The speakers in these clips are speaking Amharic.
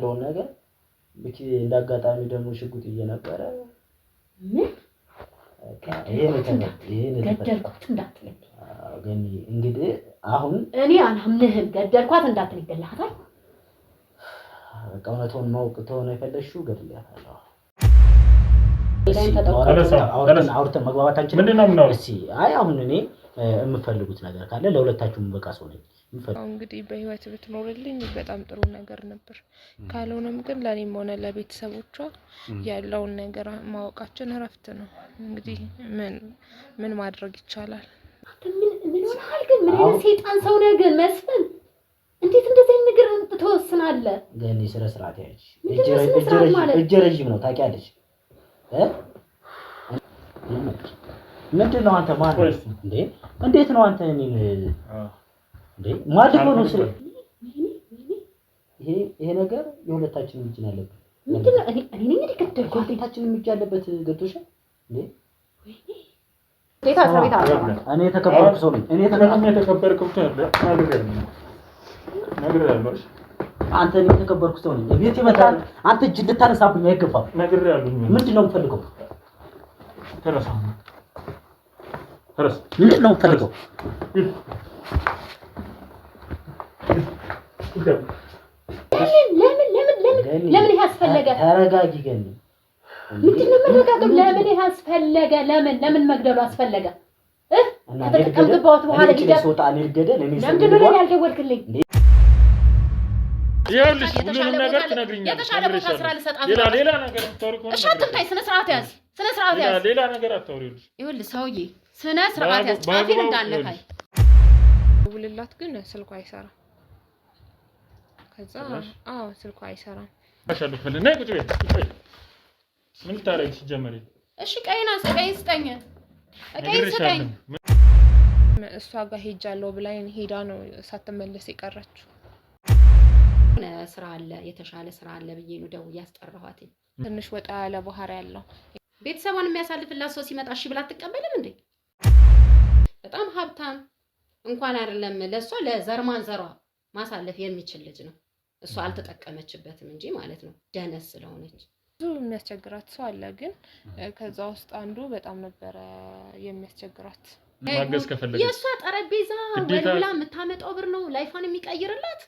ያለውን ነገር ብቻ እንዳጋጣሚ ደግሞ ሽጉጥ እየነበረ ምን ይሄን ገደልኩት እንዳትለኝ ግን እንግዲህ አሁን እኔ አላምንህም ገደልኳት እንዳትለኝ ገላታል ቀውነቱን ማውቅ ተሆነ የፈለሽው ገድልያታለሁ አውርተን መግባባታችን ምንድነው እሺ አይ አሁን እኔ የምፈልጉት ነገር ካለ ለሁለታችሁም በቃ ሰው ነኝ እንግዲህ በህይወት ብትኖርልኝ በጣም ጥሩ ነገር ነበር ካልሆነም ግን ለኔም ሆነ ለቤተሰቦቿ ያለውን ነገር ማወቃችን እረፍት ነው እንግዲህ ምን ማድረግ ይቻላል ምን ሆነሃል ግን ምን አይነት ሰይጣን ሰው ነህ ግን መስፍን እንዴት እንደዚህ ነገር ትወስናለህ ገኒ ስለ ስርዓት ያለሽ እጅ ረጅም ነው ታውቂያለሽ ምንድነው አንተ ማለት እንዴ እንዴት ነው አንተ እኔን እንዴ ማለት ነው ስለ ይሄ ነገር የሁለታችንም እጅ ነው ያለበት ምንድነው እኔ ነኝ ገደልኩ ሁለታችንም እጅ ያለበት ገብቶሻል እንዴ ቤታ አስራ ቤታ እኔ ተከበርኩ ሰው ነኝ እኔ ተከበርኩ ነገር ያለው አንተ እኔ ተከበርኩ ሰው ነኝ ቤት ይመጣል አንተ እጅ ልታነሳብኝ አይገባም ነገር ያለው ምንድነው የምፈልገው ተረሳ ምንድነው የምፈልገው ለምን ያስፈልገ ተረጋጊ ገኒ ምንድነው መረጋጋት ለምን ያስፈልገ ለምን መግደሉ አስፈልገ ከተቀምጥበት በኋላ ሊደርሶታ አልገደል እኔ ለምንድነው ያልደወልክልኝ ይኸውልሽ ሁሉንም ነገር ትነግሪኛለሽ የተሻለ ቦታ ስራ ልሰጣት ሌላ ነገር አታውሪ እሺ አትምታይ ስነ ስርዓት ያዝ ሌላ ነገር አታውሪልሽ ይኸውልህ ሰውዬ ስነ ስርዓት ያዝ ጫፊን እንዳነካኝ ውልላት ግን ስልኳ አይሰራም ከዛ ስልኳ አይሰራም አሻልፈል ነይ ቁጭ በይ ምን ታረጊ ሲጀመር እሺ ቀይና ስጠኝ ስጠኝ እሷ ጋር ሄጃለሁ ብላኝ ሄዳ ነው ሳትመለስ የቀረችው ስራ አለ የተሻለ ስራ አለ ብዬ ነው ደው ያስጠራኋት ትንሽ ወጣ ያለ ባህሪ ያለው ቤተሰቧን የሚያሳልፍላት ሰው ሲመጣ እሺ ብላ አትቀበልም እንዴ በጣም ሀብታም እንኳን አይደለም ለሷ ለዘርማን ዘሯ ማሳለፍ የሚችል ልጅ ነው እሷ አልተጠቀመችበትም እንጂ ማለት ነው ደነስ ስለሆነች ብዙ የሚያስቸግራት ሰው አለ ግን ከዛ ውስጥ አንዱ በጣም ነበር የሚያስቸግራት ማገዝ ከፈለገች የሷ ጠረጴዛ ወልብላ የምታመጣው ብር ነው ላይፋን የሚቀይርላት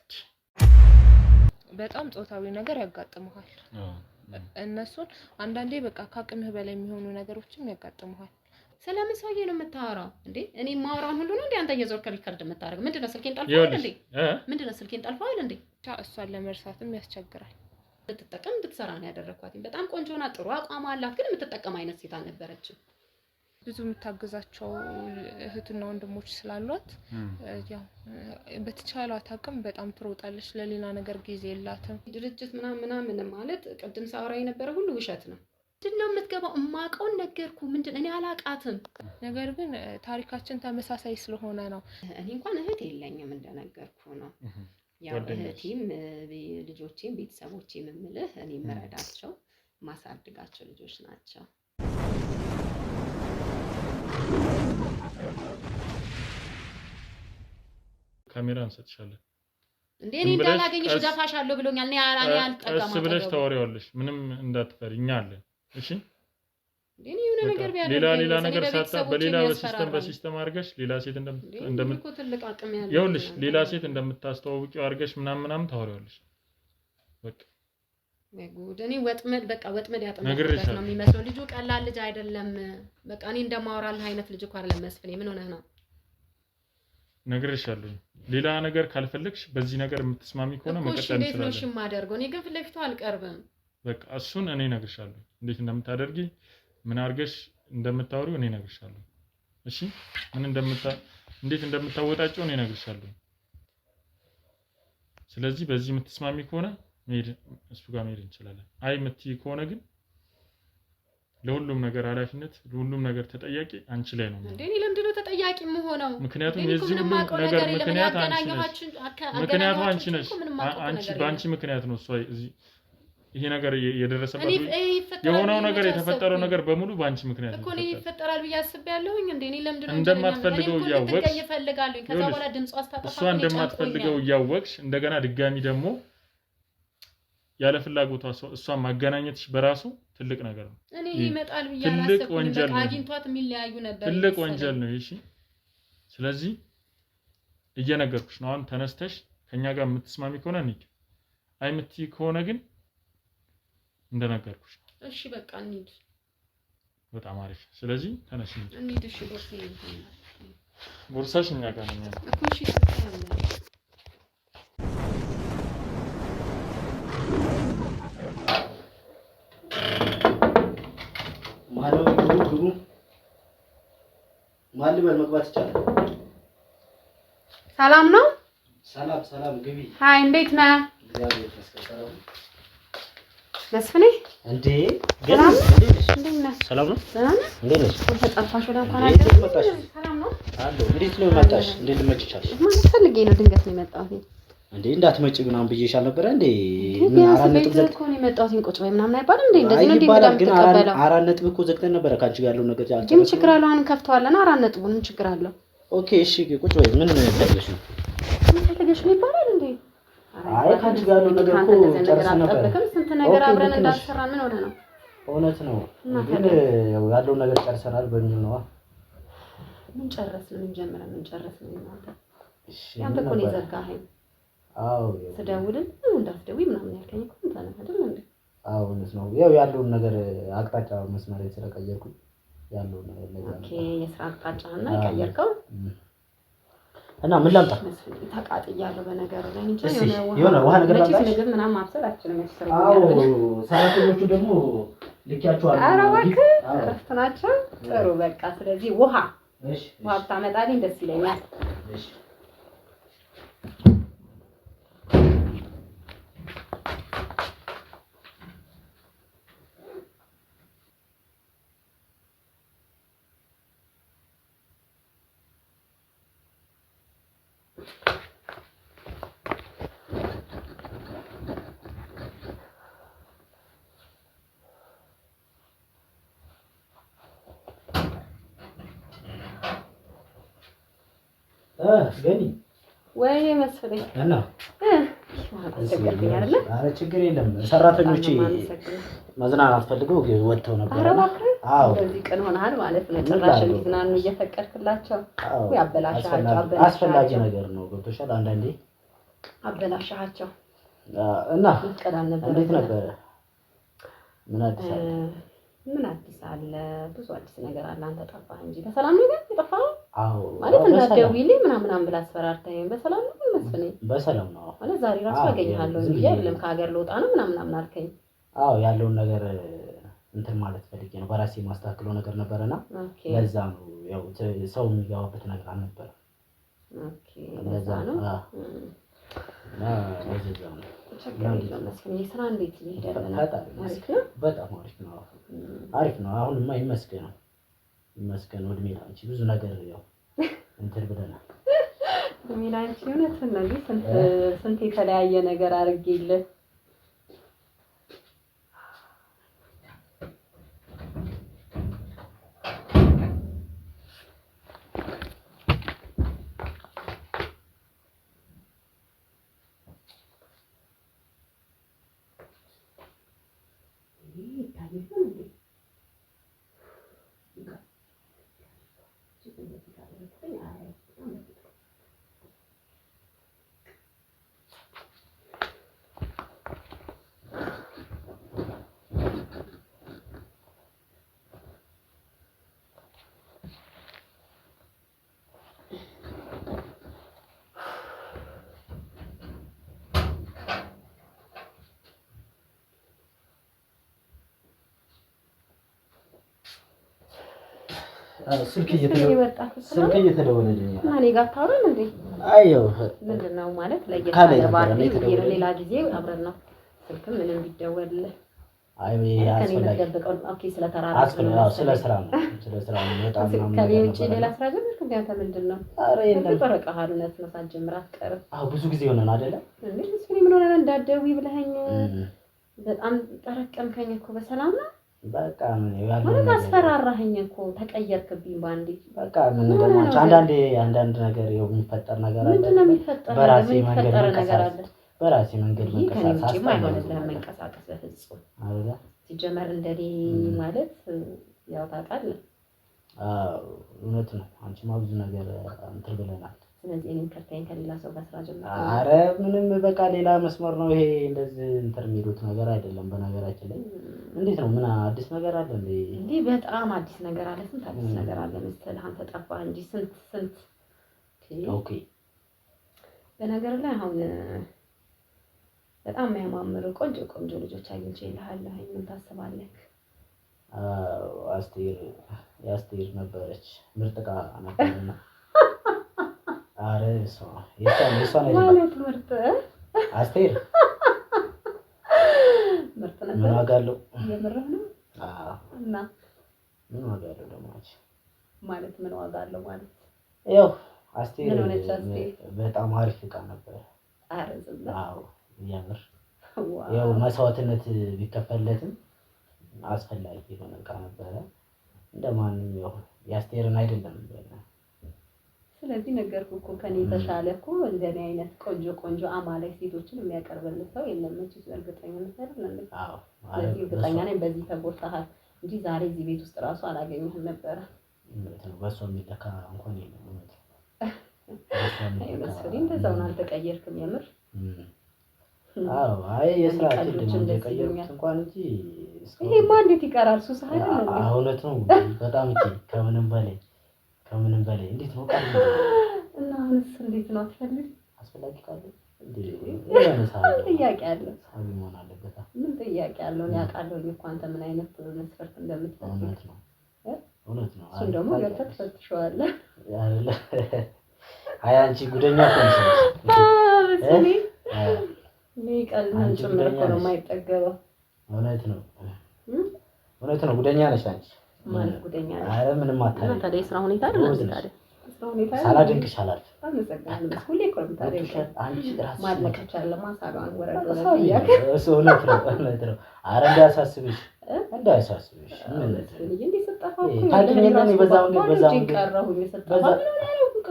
በጣም ጾታዊ ነገር ያጋጥመዋል እነሱን አንዳንዴ በቃ ካቅምህ በላይ የሚሆኑ ነገሮችም ያጋጥመዋል ስለምን ሰውዬ ነው የምታወራው እንዴ እኔ ማወራውን ሁሉ ነው እንዴ አንተ እየዞርክ ሪከርድ የምታደርግ ምንድነው ስልኬን ጠልፈዋል እንዴ ምንድነው ስልኬን ጠልፈዋል እንዴ እሷን ለመርሳትም ያስቸግራል ልትጠቀም እንድትሰራ ነው ያደረኳት በጣም ቆንጆና ጥሩ አቋም አላት ግን የምትጠቀም አይነት ሴት አልነበረችም ብዙ የምታግዛቸው እህትና ወንድሞች ስላሏት ያው በተቻላት አቅም በጣም ትሮጣለች ለሌላ ነገር ጊዜ የላትም ድርጅት ምናምን ማለት ቅድም ሳወራ የነበረ ሁሉ ውሸት ነው ምንድነው የምትገባው እማቀውን ነገርኩ ምንድን እኔ አላቃትም ነገር ግን ታሪካችን ተመሳሳይ ስለሆነ ነው እኔ እንኳን እህት የለኝም እንደነገርኩ ነው ያው እህቴም ልጆቼም ቤተሰቦቼም ምምልህ እኔ መረዳቸው ማሳድጋቸው ልጆች ናቸው ካሜራ እንሰጥሻለን እንዴ እኔ እንዳላገኝሽ ደፋሻለሁ ብሎኛል እኔ አልጠቀማም እሱ ብለሽ ታወሪዋለሽ ምንም እንዳትፈሪ እኛ አለ እሺ እንዴ የሆነ ነገር ቢያደርግ ሌላ ነገር ሳታ በሌላ በሲስተም አድርገሽ ሌላ ሴት ይኸውልሽ ሌላ ሴት እንደምታስተዋውቂው አድርገሽ ምናምን ታወሪዋለሽ በቃ ወጉድኒ ወጥመድ ያጠመደበት ነው የሚመስለው ልጁ ቀላል ልጅ አይደለም በቃ እኔ እንደማወራልህ አይነት ልጅ እኮ አይደለም መስፍኔ ምን ሆነህ ነው ነግሬሻለሁ ሌላ ነገር ካልፈለግሽ በዚህ ነገር የምትስማሚ ከሆነ መቀጠል እንችላለን እሺ ነው ማደርገው እኔ ግን ፍለፊቱ አልቀርብም በቃ እሱን እኔ ነግሬሻለሁ እንዴት እንደምታደርጊ ምን አድርገሽ እንደምታወሪው እኔ ነግሬሻለሁ እሺ እንዴት እንደምታወጣጭው እኔ ነግሬሻለሁ ስለዚህ በዚህ የምትስማሚ ከሆነ እሱ ጋር መሄድ እንችላለን አይ የምትይ ከሆነ ግን ለሁሉም ነገር ኃላፊነት ለሁሉም ነገር ተጠያቂ አንቺ ላይ ነው እንዴ እኔ ለምንድነው ተጠያቂ የምሆነው ምክንያቱም የዚህ ሁሉ ነገር ምክንያቱ አንቺ ነሽ አንቺ ባንቺ ምክንያት ነው ሷይ እዚህ ይሄ ነገር የደረሰበት የሆነው ነገር የተፈጠረው ነገር በሙሉ ባንቺ ምክንያት ነው እኮ ነው ይፈጠራል ብያስባለሁኝ እንዴ እኔ ለምንድነው እንደማትፈልገው ያወቅሽ ይፈልጋሉኝ ከዛ በኋላ ድምጿ አስተጣጣ እሷ እንደማትፈልገው ያወቅሽ እንደገና ድጋሚ ደግሞ ያለ ፍላጎቷ እሷን ማገናኘትሽ በራሱ ትልቅ ነገር ነው። እኔ ይመጣል ብዬ አላሰብኩም። በቃ አግኝቷት የሚለያዩ ነበር። ትልቅ ወንጀል ነው። እሺ ስለዚህ እየነገርኩሽ ነው። አሁን ተነስተሽ ከኛ ጋር የምትስማሚ ከሆነ እንሂድ፣ አይምትይ ከሆነ ግን እንደነገርኩሽ። እሺ በቃ እንሂድ። በጣም አሪፍ። ስለዚህ ተነሽ እንሂድ። እሺ ቦርሳሽ እኛ ጋር ነው ያለው እኮ። እሺ ማልበል መግባት ይቻላል። ሰላም ነው? ሰላም ግቢ። ሃይ እንዴት ነህ? እግዚአብሔር ይመስገን። መስፍኔ እንዴ ሰላም ነው? ሰላም ነው? ደህና ነህ? እንዴት ነሽ? ተጠፋሽ ወደ እንኳን አደረሰሽ። ሰላም ነው? አሎ እንዴት ነው መጣሽ? እንዴት ልመጭ ቻልሽ? ማለት ፈልጌ ነው ድንገት ነው የመጣሁት። እንዴ እንዳትመጪ ምናምን ብዬሽ አልነበረ እንዴ? ምን አራነጥብ እኮ ነው የመጣሁት። ቁጭ በይ ምናምን አይባልም እንዴ? እንደዚህ ነው እንዴ? በጣም ግን ተቀበለው። አራነጥብ እኮ ዘግተን ነበረ ካንቺ ጋር ያለው ነገር ያልጨረሰ። ግን ችግር አለው። አሁን ከፍተዋልና አራነጥቡ ምን ችግር አለው? ኦኬ እሺ ቁጭ በይ። ምን ፈልገሽ ነው? ምን ፈልገሽ ነው ይባላል እንዴ? አይ ካንቺ ጋር ያለው ነገር እኮ ጨርሰን ነበር። ስንት ነገር አብረን እንዳሰራን ምን ሆነ ነው? እውነት ነው። ግን ያለው ነገር ጨርሰናል በሚል ነው። ምን ጨረስን? ምን ጀመረ? ምን ጨረስን? እናንተ ያንተ እኮ ነው የዘጋኸኝ። አዎ ስደውልልህ እንዳትደውይ ምናምን ያልከኝ እኮ እንትን አይደል እንዴ? አዎ እውነት ነው። ያው ያለውን ነገር አቅጣጫ መስመር ስለቀየርኩኝ ያለውን ነገር ላይ ኦኬ የስራ አቅጣጫና የቀየርከው እና ምን ላምጣ? ተቃጥያለሁ በነገሩ ላይ እንጂ የሆነ ውሃ ነገር ላምጣ። ነገር ምናምን ማብሰል አትችልም። አዎ ሰራተኞቹ ደግሞ ልኪያቸዋለሁ። ኧረ እባክህ እረፍት ናቸው። ጥሩ በቃ ስለዚህ ውሃ ውሃ ብታመጣልኝ ደስ ይለኛል። እሺ ገኒ ወይ መስፍኔ እና ኧረ ችግር የለም። ሰራተኞቼ መዝናናት ፈልገው ወጥተው ነበር። ኧረ እባክህ እንደዚህ ቀን ሆነሃል ማለት ነው። ጭራሽ እንዲዝናኑ እየፈቀድክላቸው ወይ አበላሻቸው። አስፈላጊ ነገር ነው። ገብቶሻል። አንዳንዴ አበላሻቸው እና ይቀዳል ነበር። እንዴት ነበር? ምን አዲስ አለ? ምን አዲስ አለ? ብዙ አዲስ ነገር አለ። አንተ ጠፋህ እንጂ በሰላም ነው የጠፋኸው? አዎ ማለት እንዳትደውይልኝ ምናምን ብላ አስፈራርታኝ። በሰላም ነው መስፍኔ? በሰላም ነው። ማለት ዛሬ ራሱ አገኘሃለሁ እንጂ አይደለም ከሀገር ልወጣ ነው ምናምን አልከኝ። አዎ ያለውን ነገር እንትን ማለት ፈልጌ ነው። በራሴ ማስተካከለው ነገር ነበርና ለዛ ነው ያው ሰው የሚገባበት ነገር አልነበረም። ኦኬ ለዛ ነው። ለዛ ነው። ችግር የለውም መስፍኔ። ስራ እንዴት ይሄዳል? አሪፍ ነው። በጣም አሪፍ ነው። አሪፍ ነው። አሁንማ ይመስገን ወድሜ ላንቺ ብዙ ነገር ያው እንትን ብለናል። ወድሜ ላንቺ እውነትን ነው። ስንት የተለያየ ነገር አድርጌልህ ስልክ እየተደወለልኝ ነው። ማን ጋር ታወራን እንዴ? አየው ምንድን ነው ማለት ለየካለ ሌላ ጊዜ አብረን ነው ስልክ ምንም ቢደወልልህ አይ ኦኬ ስለ ስራ ነው በጣም ከኔ ውጪ ሌላ ስራ ጀምር ከቢያንተ ምንድን ነው? ኧረ የለም ተረቀሃል። እውነት ነው ሳትጀምር አትቀርም። አዎ ብዙ ጊዜ ሆነን አይደለ እንዴ? እስኪ ምን ሆነን እንዳትደውይ ብለኸኝ በጣም ጠረቀምከኝ እኮ። በሰላም ነው በቃ ምን ያለው ማለት አስፈራራኸኝ እኮ ተቀየርክብኝ ባንዴ። በቃ ምን አንዳንድ ነገር የሚፈጠር ነገር አለ። ምንድን ነው የሚፈጠር? በራሴ በራሴ መንገድ መንቀሳቀስ ከኔ አይሆንልህም መንቀሳቀስ በፍጹም አይደለ ሲጀመር እንደኔ ማለት ያው ታውቃለህ እውነት ነው አንቺማ ብዙ ነገር እንትን ብለናል ስለዚህ እኔም ከርታዬን ከሌላ ሰው ጋር ስራ ጀምሮ አረ ምንም በቃ ሌላ መስመር ነው ይሄ እንደዚህ ኢንተርሚዲየት ነገር አይደለም በነገራችን ላይ እንዴት ነው ምን አዲስ ነገር አለ እንዴ በጣም አዲስ ነገር አለ ስንት አዲስ ነገር አለ መሰለህ አንተ ጠፋህ እንጂ ስንት ኦኬ በነገር ላይ አሁን በጣም የሚያማምሩ ቆንጆ ልጆች አግኝቼልሃለሁ ምን ታስባለህ አስቴር ነበረች ምርጥ ዕቃ ነበርና አረ ሰው የሷ ነው ማለት ምርጥ አስቴር ምርጥ ምን ነበር ዋጋ አለው የምርህ ነው እና ምን ዋጋ አለው ደግሞ ማለት ምን ዋጋ አለው ማለት ያው አስቴር ምን ሆነች አስቴር በጣም አሪፍ ዕቃ ነበር አረ ዝም አዎ ያምር ያው መስዋዕትነት ቢከፈልለትም አስፈላጊ የሆነ ዕቃ ነበረ እንደማንም ያው ያስቴርን አይደለም ስለዚህ ነገርኩህ እኮ ከኔ ተሻለ እኮ እንደኔ አይነት ቆንጆ አማላይ ሴቶችን የሚያቀርብልህ ሰው የለም እንጂ እርግጠኛ ነኝ አዎ ስለዚህ እርግጠኛ ነኝ በዚህ ተጎድተሃል እንጂ ዛሬ እዚህ ቤት ውስጥ ራሱ አላገኘህም ነበር በሷ የሚለካ እንኳን የለም አይመስልም እንደዛው ነው አልተቀየርክም የምር አዎ አይ የስራ ልጅ እንደቀየርኩት እንኳን እንጂ ይሄማ እንዴት ይቀራል ሱስ አይደለም እውነት ነው በጣም እንጂ ከምንም በላይ እንዴት ነው ቃል እና አሁንስ እንዴት ነው አትፈልግ አስፈላጊ ካለ እንዴ ጥያቄ አለ ሳቢ መሆን አለበት ምን ጥያቄ አለው እኔ አውቃለሁ እኮ አንተ ምን አይነት መስፈርት እንደምትፈልግ እውነት ነው እሱን ደግሞ ገብተህ ትፈትሸዋለህ አይደለ አይ አንቺ ጉደኛ ኮንሽ እኔ ቀልድህን ጭምር እኮ ነው የማይጠገበው እውነት ነው ጉደኛ ነሽ አንቺ ማለት ጉደኛ ነሽ አረ ምንም አታውቅም ታዲያ የስራ ሁኔታ አይደለም ታዲያ የስራ ሁኔታ ሳላደንቅሽ አላልፍም አመሰግናለሁ ሁሌ እኮ ነው ታዲያ አንቺ ራስሽ ማድነቅሽ አለ ማሳባን ወረደ እሱ እውነት ነው አረ እንዳያሳስብሽ ምን እንዴ ሰጣፋው ታውቂኛለሽ በዛው ቀረሁኝ ሰጣፋው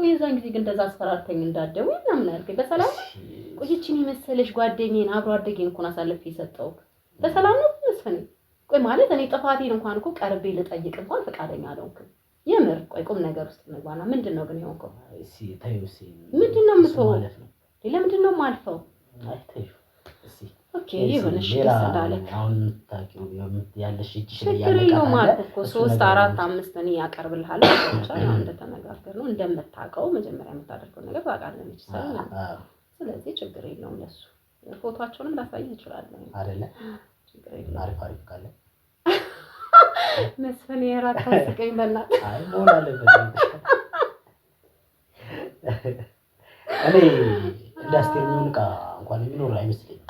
የዛን ጊዜ ግን እንደዛ አስፈራርተኝ እንዳደው ምናምን አልከኝ በሰላም ቆይቺን የመሰለሽ ጓደኛዬን አብሮ አደገኝ እንኳን አሳልፌ የሰጠው በሰላም ነው መስፈኔ ቆይ ማለት እኔ ጥፋቴን እንኳን እኮ ቀርቤ ልጠይቅ እንኳን ፈቃደኛ አልሆንኩም የምር ቆይ ቁም ነገር ውስጥ እንግባና ምንድነው ግን የሆንከው እሺ ታዩ እሺ ምንድነው የምትሆነው ማለት ነው ለምንድነው ማልፈው አይ ታዩ እሺ ኦኬ ይሁንሽ ደስታለ አሁን ታቂው ያለሽ እጅሽ ላይ ያለቃ ማለት እኮ 3 4 5 እኔ ያቀርብልሃለሁ ብቻ ነው እንደተነጋገርነው እንደምታውቀው መጀመሪያ የምታደርገው ነገር ታውቃለህ እንጂ ስለዚህ ችግር የለውም ለሱ ፎቶአቸውንም ላሳይህ እችላለሁ አይደለ ችግር የለውም አሪፍ ካለ መስፈን የራት ታስቀኝ በእናትህ አይ ሞላ አለበት እኔ እንዳስቴር ምንቃ እንኳን የሚኖር አይመስልኝም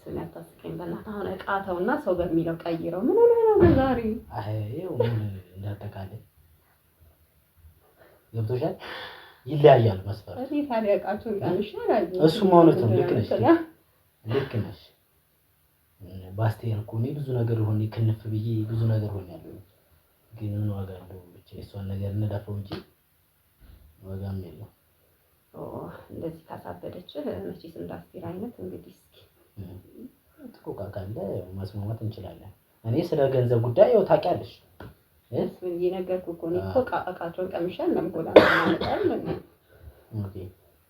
ስለታስቀኝ በእናትህ አሁን እቃተውና ሰው በሚለው ቀይረው ምን ሆነ ነው ዛሬ አይ ይኸው እንዳጠቃለኝ ገብቶሻል ይለያያል መስፈር እኔ ታዲያ እቃቸው ይሻላል እሱ ማለት ነው ልክ ነሽ ባስቴር እኮ እኔ ብዙ ነገር ሆኜ ክንፍ ብዬ ብዙ ነገር ሆኛለሁ ግን ምን ዋጋ አለው ብቻ እሷን ነገር እንደዳፈው እንጂ ዋጋም የለው እንደዚህ ካሳበደች መቼስ እንዳስቴር አይነት እንግዲህ እስኪ ጥቆቃ ካለ መስማማት እንችላለን እኔ ስለ ገንዘብ ጉዳይ ያው ታውቂያለሽ ምን እየነገርኩህ እኮ ነው እኮ እቃቸውን ቀምሻል ለምቆላ ማለት አይደል ኦኬ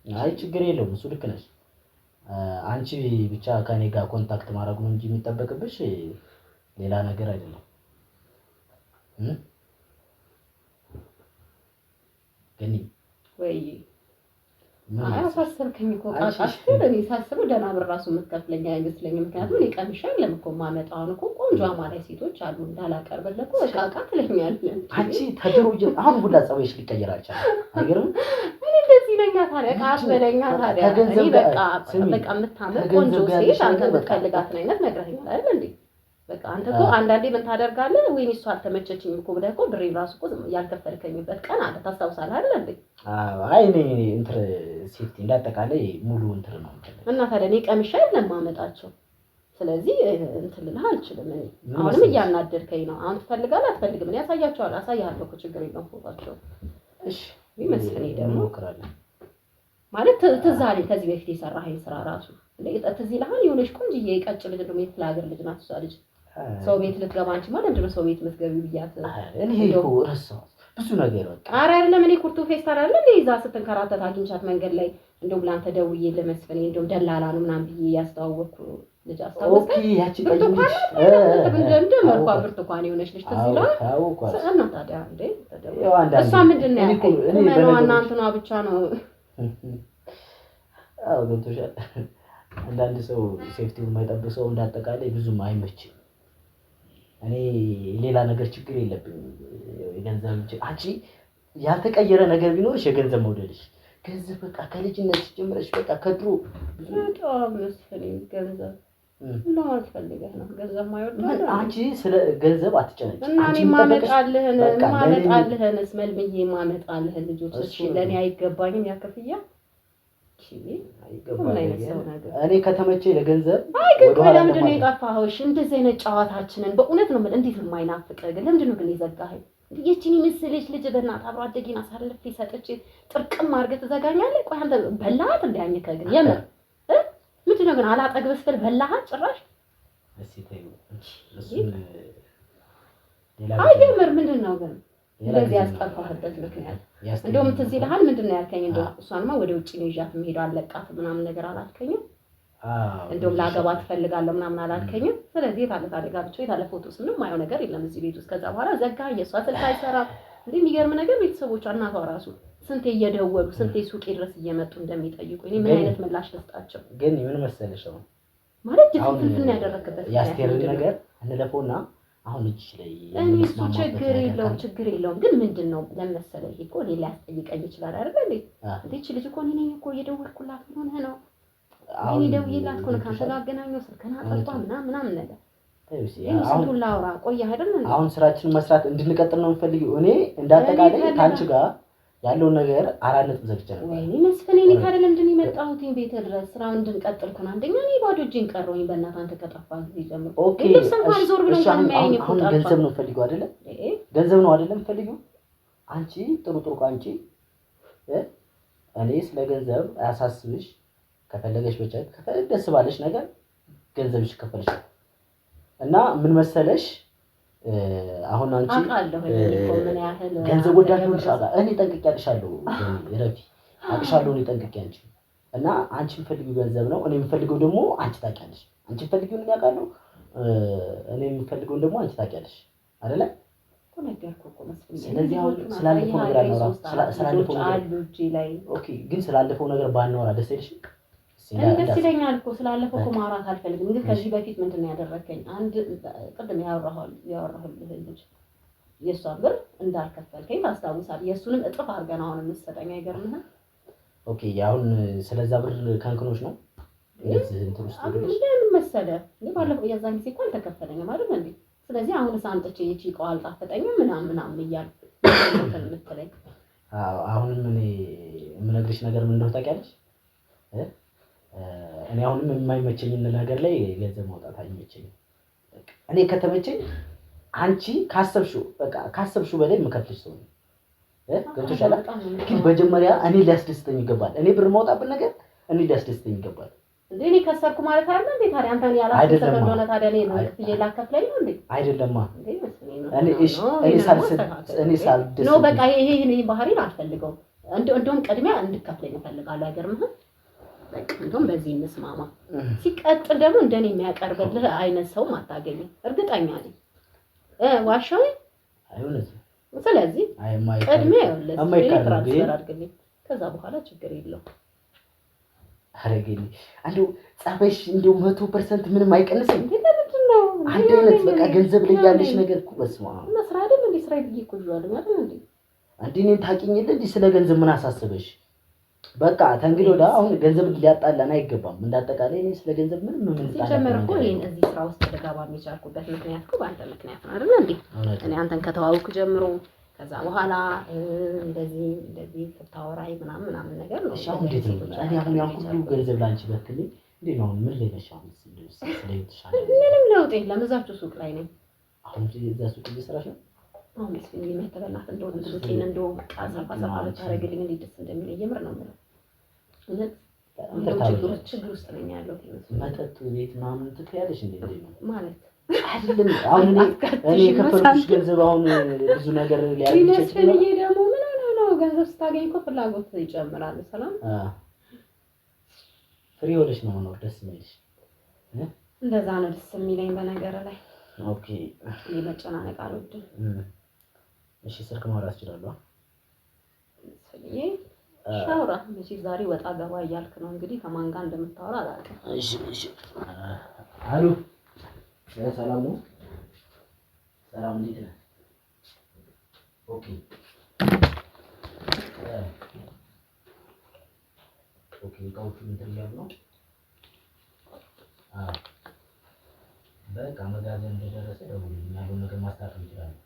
አይ ችግር የለውም እሱ ልክ ነሽ አንቺ ብቻ ከኔ ጋር ኮንታክት ማድረግ ነው እንጂ የሚጠበቅብሽ ሌላ ነገር አይደለም ገኒ ወይ አሳሰብከኝ እኮ ቃቃሽው ለኔ ሳስበው ደህና ብር ራሱ የምትከፍለኝ አይመስለኝም ምክንያቱም እኔ ቀምሻል ለምኮ ማመጣው ነው እኮ ቆንጆ አማላይ ሴቶች አሉ እንዳላቀርብልህ እኮ እቃቃ ትለኛለህ አንቺ ተድሮ አሁን ሁላ ጸባይሽ ሊቀየር አልቻለም አይገርም እንደዚህ ለኛ ታዲያ ቃስ በለኛ ታዲያ እኔ በቃ የምታምር ቆንጆ ሴት አንተ የምትፈልጋትን አይነት ነግረኸኛል አይደል እንዴ በቃ አንተ እኮ አንዳንዴ ምን ታደርጋለህ ወይኔ እሷ አልተመቸችኝም እኮ ብለህ እኮ ብሬ ራሱ እኮ ያልከፈልከኝበት ቀን አለ ታስታውሳለህ አይደል እንዴ አይ እኔ እንትን ሴፍቲ እንዳጠቃላይ ሙሉ እንትን ነው እና ታዲያ እኔ ቀምሻ አይደለም ማመጣቸው ስለዚህ እንትን ልልህ አልችልም እኔ አሁንም እያናደድከኝ ነው አሁን ትፈልጋለህ አትፈልግም እኔ አሳያቸዋለሁ አሳያለሁ እኮ ችግር የለውም ፎቶአቸው እሺ ይመስለኝ ደግሞ እሞክራለሁ ማለት ትዝ አለኝ ከዚህ በፊት የሰራኸኝ ስራ ራሱ ትዝ ይልሃል የሆነች ቆንጆዬ የቀጭ ልጅ ደግሞ የፍላገር ልጅ ናት እሷ ልጅ ሰው ቤት ልትገባ አንቺ ማለት እንደው ሰው ቤት ልትገቢ ብያት እኔ እኮ ረሳሁ ብዙ ነገር በቃ ኧረ አይደለም እኔ ኩርቱ ፌስታል አይደል እንደ ይዛ ስትንከራተት አግኝቻት መንገድ ላይ እንደው ብላንተ ደውዬ ለመስፈኔ እንደው ደላላ ነው ምናምን ብዬ ያስተዋወቅኩ ልጅ አስተዋወቅኩ ኦኬ ያቺ ቀይልሽ እንደ መርኳ ብርቱካን የሆነች ልጅ ትዝ ይላል እና ታዲያ እንዴ እሷ ምንድን ነው ያልከኝ ቁመናዋና እንትኗ ብቻ ነው አዎ ገብቶሻል አንዳንድ ሰው ሴፍቲውን የማይጠብቅ ሰው እንዳጠቃላይ ብዙም አይመችም እኔ ሌላ ነገር ችግር የለብኝም የገንዘብ አንቺ ያልተቀየረ ነገር ቢኖርሽ የገንዘብ መውደድሽ ገንዘብ በቃ ከልጅነት ጀምረሽ በቃ ከድሮ በጣም መስፈለኝ ገንዘብ ነው አልፈልገህ ነው ገንዘብ ማይወድ አንቺ ስለ ገንዘብ አትጨነቂ እና እኔ ማመጣልህን እስመልምዬ ማመጣልህን ልጆች እሺ ለኔ አይገባኝም ያከፍያ እኔ ከተመቼ ለገንዘብ አይ ግን ለምንድን ነው የጠፋኸው? እሺ እንደዚህ አይነት ጨዋታችንን በእውነት ነው ማለት እንዴት ነው የማይናፍቅህ? ግን ለምንድን ነው ግን የዘጋኸኝ? ይቺን ምስልሽ ልጅ በእናት አብሮ አደጌን አሳልፌ ሰጥቼ ጥርቅም አድርገህ ትዘጋኛለህ? ቆይ አንተ በላሃት እንዳያኝከህ ግን የምር ምንድን ነው ግን አላጠግብህ ስትል በላሃት ጭራሽ? እስኪ ተይው እሱን አይ የምር ምንድን ነው ግን ለዚህ ያስጠፋህበት ምክንያት እንደውም ትዝ ይልሃል ምንድን ነው ያልከኝ? እንደው እሷንማ ወደ ውጪ ነው ይዣት የምሄደው አለቃት ምናምን ነገር አላልከኝም? እንደውም ላገባ ትፈልጋለህ ምናምን አላልከኝም? ስለዚህ የታለ ታዲያ ጋብቻው የታለ ፎቶስ ምንም ማየው ነገር የለም እዚህ ቤት ውስጥ። ከዛ በኋላ ዘጋ የእሷ ስልክ አይሰራም። እንዴ የሚገርም ነገር ቤተሰቦቿ እናቷ ራሱ ስንቴ እየደወሉ ስንቴ ሱቄ ድረስ እየመጡ እንደሚጠይቁ እኔ ምን አይነት ምላሽ ልስጣቸው? ግን ምን መሰለሽ ነው ማለት ጅፍን ያደረክበት ያስቴርን ነገር እንለፈውና አሁን እጅሽ ላይ እኔ እሱ ችግር የለውም ግን ምንድነው ለመሰለህ እኮ ሌላ ያስጠይቀኝ ይችላል አይደል እንዴ እቺ ልጅ እኮ እኔ እኮ እየደወልኩላት ሆነ ነው እኔ ደውዬላት እኮ ካንተ ጋር አገናኘው ስልከና አጠፋ ምናምን ነገር አሁን ላውራ ቆይ አይደል እንዴ አሁን ስራችንን መስራት እንድንቀጥል ነው የምፈልገው እኔ እንዳጠቃላይ ታንቺ ጋር ያለው ነገር አራት ነጥብ ዘግቻለሁ ወይኔ መስፈኔ እኔ ታዲያ ለምንድን ነው የመጣሁት ቤት ድረስ ስራውን እንድንቀጥል ከሆነ አንደኛ እኔ ባዶ እጄን ቀረሁኝ በእናትህ አንተ ከጠፋ ጊዜ ጀምሮ ኦኬ ልብስም ዞር ብሎ እንደማያኝ እኮ ጠፋ ገንዘብ ነው ፈልጊው አይደለ ገንዘብ ነው አይደለም ፈልጊው አንቺ ጥሩ ቃንቺ እኔ ስለ ገንዘብ አያሳስብሽ ከፈለገሽ ብቻ ደስ ባለሽ ነገር ገንዘብሽ ከፈልሽ እና ምን መሰለሽ አሁን አንቺ ገንዘብ ወዳጅ እኔ ጠንቅቄልሻለሁ ረፊ አቅሻለሁ እኔ ጠንቅቄ አንቺ እና አንቺ የምፈልጊው ገንዘብ ነው እኔ የምፈልገው ደግሞ አንቺ ታውቂያለሽ አንቺ የምፈልጊውን እኔ አውቃለሁ እኔ የምፈልገውን ደግሞ አንቺ ታውቂያለሽ አይደለ እኮ ነገርኩህ እኮ መስፍን ስለዚህ አሁን ስላለፈው ነገር አናወራ ስላለፈው ነገር ኦኬ ግን ስላለፈው ነገር ባናወራ ደስ ይልሽ ደስ ይለኛል እኮ ስላለፈው እኮ ማውራት አልፈልግም ግን ከዚህ በፊት ምንድነው ያደረከኝ አንድ ቅድም ያወራሁልህ ልጅ የሷን ብር እንዳልከፈልከኝ ታስታውሳለህ የሱንም እጥፍ አድርገን አሁን የምትሰጠኝ አይገርምህም ኦኬ አሁን ስለዛ ብር ካንክኖች ነው እንደዚህ እንትን ውስጥ ይገርምሽ ምን መሰለህ ባለፈው የዛን ጊዜ እኮ አልተከፈለኝም አይደል እንዴ ስለዚህ አሁን ሳንጥቼ ይቺ ቋል አልጣፈጠኝም ምናምን እያልኩ የምትለኝ አሁንም እኔ የምነግርሽ ነገር ምን እንደሆነ ታውቂያለሽ እኔ አሁንም የማይመቸኝ ነገር ላይ ገንዘብ ማውጣት አይመቸኝም እኔ ከተመቸኝ አንቺ ካሰብሽው በላይ የምከፍልሽ ሰው ነው ገብቶሻል ግን መጀመሪያ እኔ ሊያስደስተኝ ይገባል እኔ ብር ማውጣበት ነገር እኔ ሊያስደስተኝ ይገባል እኔ ከሰርኩ ማለት አይደል እንዴ ታዲያ አንተ ያላስደሰተ እንደሆነ ታዲያ እኔ ነው ላከፍለኝ ነው እንዴ አይደለማ እኔ ሳልደስ ነው በቃ ይሄ ባህሪን አልፈልገውም እንደውም ቅድሚያ እንድከፍለኝ እፈልጋለሁ አይገርምህም በቃ እንደውም በዚህ እንስማማ ሲቀጥል ደግሞ እንደኔ የሚያቀርብልህ አይነት ሰው አታገኝም እርግጠኛ ነኝ ዋሻው አይሆንም ስለዚህ ቅድሚያ ትራንስፈር አድርግልኝ ከዛ በኋላ ችግር የለው አረጋኝ አንዱ ጻፈሽ እንደው 100% ምንም አይቀንስም እንዴ ለምንድን ነው አንድ አይነት በቃ ገንዘብ ላይ ያለሽ ነገር እኮ በስማ መስራ አይደል እንዴ ስራ ይብዬ እኮ ይዋል ማለት እንዴ አንዴ እኔን ታውቂኝልህ እንዴ ስለ ገንዘብ ምን አሳስበሽ በቃ ተንግዶ ወዳ አሁን ገንዘብ ሊያጣላን አይገባም እንዳጠቃላይ እኔ ስለ ገንዘብ ምንም ሲጀመር እኮ እኔ እዚህ ስራ ውስጥ ልገባ የሚቻልኩበት ምክንያት እኮ በአንተ ምክንያት ነው አይደል እንዴ እኔ አንተን ከተዋወቅኩ ጀምሮ ከዛ በኋላ እንደዚህ ስታወራይ ምናምን ነገር ነው እሺ አሁን እንዴት ነው እኔ አሁን ያን ሁሉ ገንዘብ ላንቺ በትልኝ እንዴ ነው ምን ላይ ነሽ አሁን ስለይተሻለ ምንም ለውጥ የለም እዛችሁ ሱቅ ላይ ነኝ አሁን እዛ ሱቅ እየሰራሽ ነው አሁን መስፍን የሚተበላት እንደው ሱቄን እንደው ቃዛ ቃዛ ብታረግልኝ እንዴት ደስ እንደሚል የምር ነው ማለት ችግር ውስጥ ነኝ ያለሁት ይመስል መጠጥ ቤት ምናምን ትከያለሽ እንዴ ነው ማለት አይደለም። አሁን እኔ ከፈልኩሽ ገንዘብ አሁን ብዙ ነገር ሊያደርግ ይችላል። ይሄ ደግሞ ምን ነው ገንዘብ ስታገኝ እኮ ፍላጎት ይጨምራል። ሰላም ፍሪ ሆነሽ ነው መኖር ደስ የሚልሽ። እንደዛ ነው ደስ የሚለኝ በነገር ላይ። ኦኬ የመጨናነቅ አልወድም። እሺ ስልክ ማውራት እችላለሁ? ስለዚህ ሻውራ መቼ ዛሬ ወጣ ገባ እያልክ ነው እንግዲህ ከማን ጋር እንደምታወራ አላውቅም። እሺ አሉ ሰላም ነው? ሰላም እንዴት ነህ? ኦኬ እቃዎቹ እንትን እያሉ ነው። በቃ መጋዘን እንደደረሰ ደውልልኝ። ያለውን ነገር ማስተካከል እንችላለን።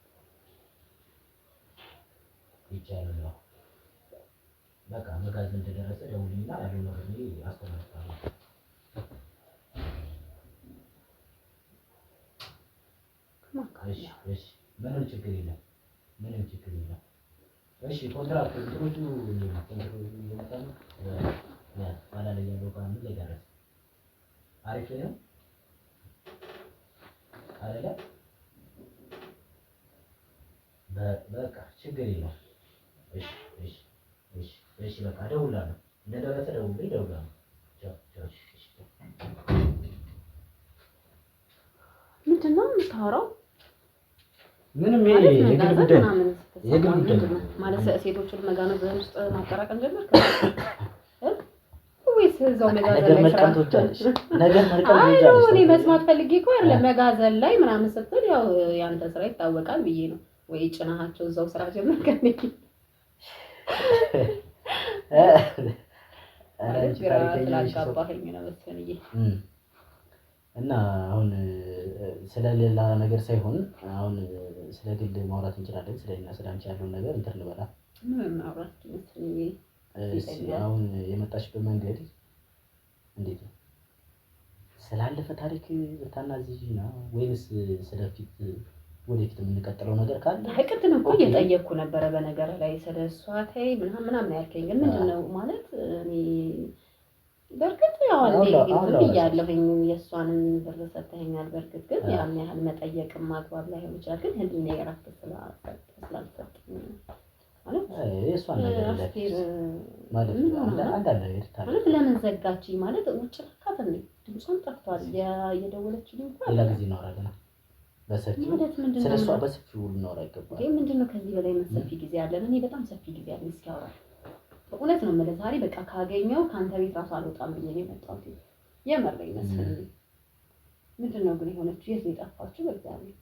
ይቻላል። በቃ መጋዘን እንደደረሰ ደውልልኝና ያለውን ነገር አስተካክላለሁ። እሺ ምንም ችግር የለም። እሺ ኮንትራክት እንትኖቹ ይመጣሉ። ባላ ላይ ያለው ካም ላይ ደረሰ። አሪፍ ነው አይደለ? በቃ ችግር የለም። እሺ በቃ እደውላለሁ። እንደደረሰ እደውላለሁ። ምንድን ነው የምታወራው? ምንም የግል ጉዳይ ማለት ሴቶችን መጋነዝ ውስጥ ማጠራቀም ጀመርክ ወይስ እዛው መጋዘን ላይ መርቀንቶቻለሽ? ነገር መርቀንቶቻለሽ? እኔ መስማት ፈልጌ እኮ አይደለም መጋዘን ላይ ምናምን ስትል ያው ያንተ ስራ ይታወቃል ብዬ ነው። ወይ ጭናሃቸው እዛው ስራ ጀመርክ እንዴ? አረንጅ ስላልገባኸኝ ነው መሰለኝ። እና አሁን ስለሌላ ነገር ሳይሆን አሁን ስለ ግል ማውራት እንችላለን። ስለኛ ስለአንቺ ያለውን ነገር እንትን ልበላ። ምን ማውራት ይመስልኝ? አሁን የመጣሽበት መንገድ እንዴት ነው? ስላለፈ ታሪክ ብታናዝጂ ነው ወይስ ስለፊት ወደፊት የምንቀጥለው ነገር ካለ? ቅድም እኮ እየጠየቅኩ ነበረ በነገር ላይ ስለሷ ተይ ምናምን ያልከኝ ግን ምንድነው ማለት እኔ በርግጥ ያው አለኝ እያለሁኝ የሷንን ብር ሰጥተኸኛል። በርግጥ ግን ያን ያህል መጠየቅም ማግባብ ላይሆን ይችላል። ግን ህሊና የራስ ስላልሰጠኝ ማለት የሷን ነገር ማለት አንዳንድ ነገር ማለት ለምን ዘጋች ማለት ውጭ ልካት እንዴ? ድምጿን ጠፍቷል። የደወለችልኝ እንኳን ሌላ ጊዜ እናወራለን። በሰፊው ማለት ምንድነው ስለሷ በሰፊው ልናወራ ይገባል። ግን ምንድነው ከዚህ በላይ ሰፊ ጊዜ አለን? እኔ በጣም ሰፊ ጊዜ አለኝ እስኪያወራ በእውነት ነው የምልህ። ዛሬ በቃ ካገኘው ካንተ ቤት ራሱ አልወጣም ብዬ ነው የመጣሁት። የመረኝ መሰለኝ። ምንድነው ግን የሆነችው? የት ነው የጠፋችው? በእግዚአብሔር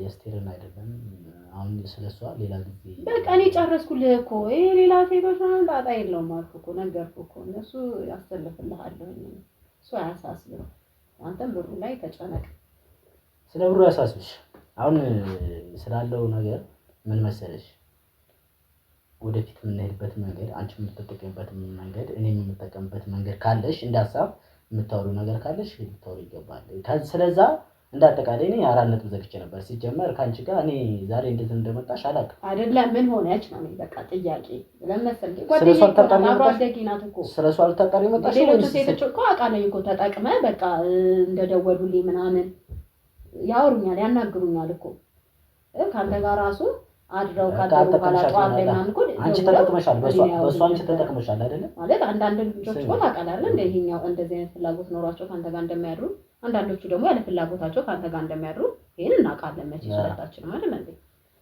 አስተርን አይደለም አሁን ስለሷ ሌላ ጊዜ በቃ እኔ ጨረስኩልህ እኮ። ሌላ ሴቶች ምናምን ጣጣ የለውም አልኩህ እኮ ነገርኩህ እኮ። እነሱ ያስተልፍልሃለሁ። እሱ አያሳስብም። አንተም ብሩ ላይ ተጨነቅ። ስለ ብሩ ያሳስብሽ። አሁን ስላለው ነገር ምን መሰለሽ? ወደፊት የምንሄድበት መንገድ አንቺ የምትጠቀምበት መንገድ እኔም የምጠቀምበት መንገድ ካለሽ እንዳሳብ የምታወሪው ነገር ካለሽ ልታወሪ ይገባል። ስለዛ እንዳጠቃላይ እኔ 4 ነጥብ ዘግቼ ነበር ሲጀመር ካንቺ ጋር እኔ ዛሬ እንዴት እንደመጣሽ አላውቅም። አይደለም ምን ሆነች ነው በቃ ጥያቄ ለምሳሌ ስለሷ ተጣጣሪ አብሮ አደጊናት እኮ ስለሷ ተጣጣሪ መጣሽ ሌሎች ሴቶች እኮ አውቃለሁ እኮ ተጠቅመ በቃ እንደደወሉልኝ ምናምን ያወሩኛል ያናግሩኛል እኮ ካንተ ጋር ራሱ አድረው ካደሩ በኋላ ጧት ላይ ምናምን እኮ አንቺ ተጠቅመሻል። በሷ አንቺ ተጠቅመሻል አይደለ? ማለት አንዳንድ ልጆች እኮ ታውቃለህ አይደል? እንደኛው እንደዚህ አይነት ፍላጎት ኖሯቸው ካንተ ጋር እንደሚያድሩ አንዳንዶቹ ደግሞ ያለ ፍላጎታቸው ካንተ ጋር እንደሚያድሩ ይሄን እናውቃለን መቼ ስለታችን ማለት ነው እንዴ።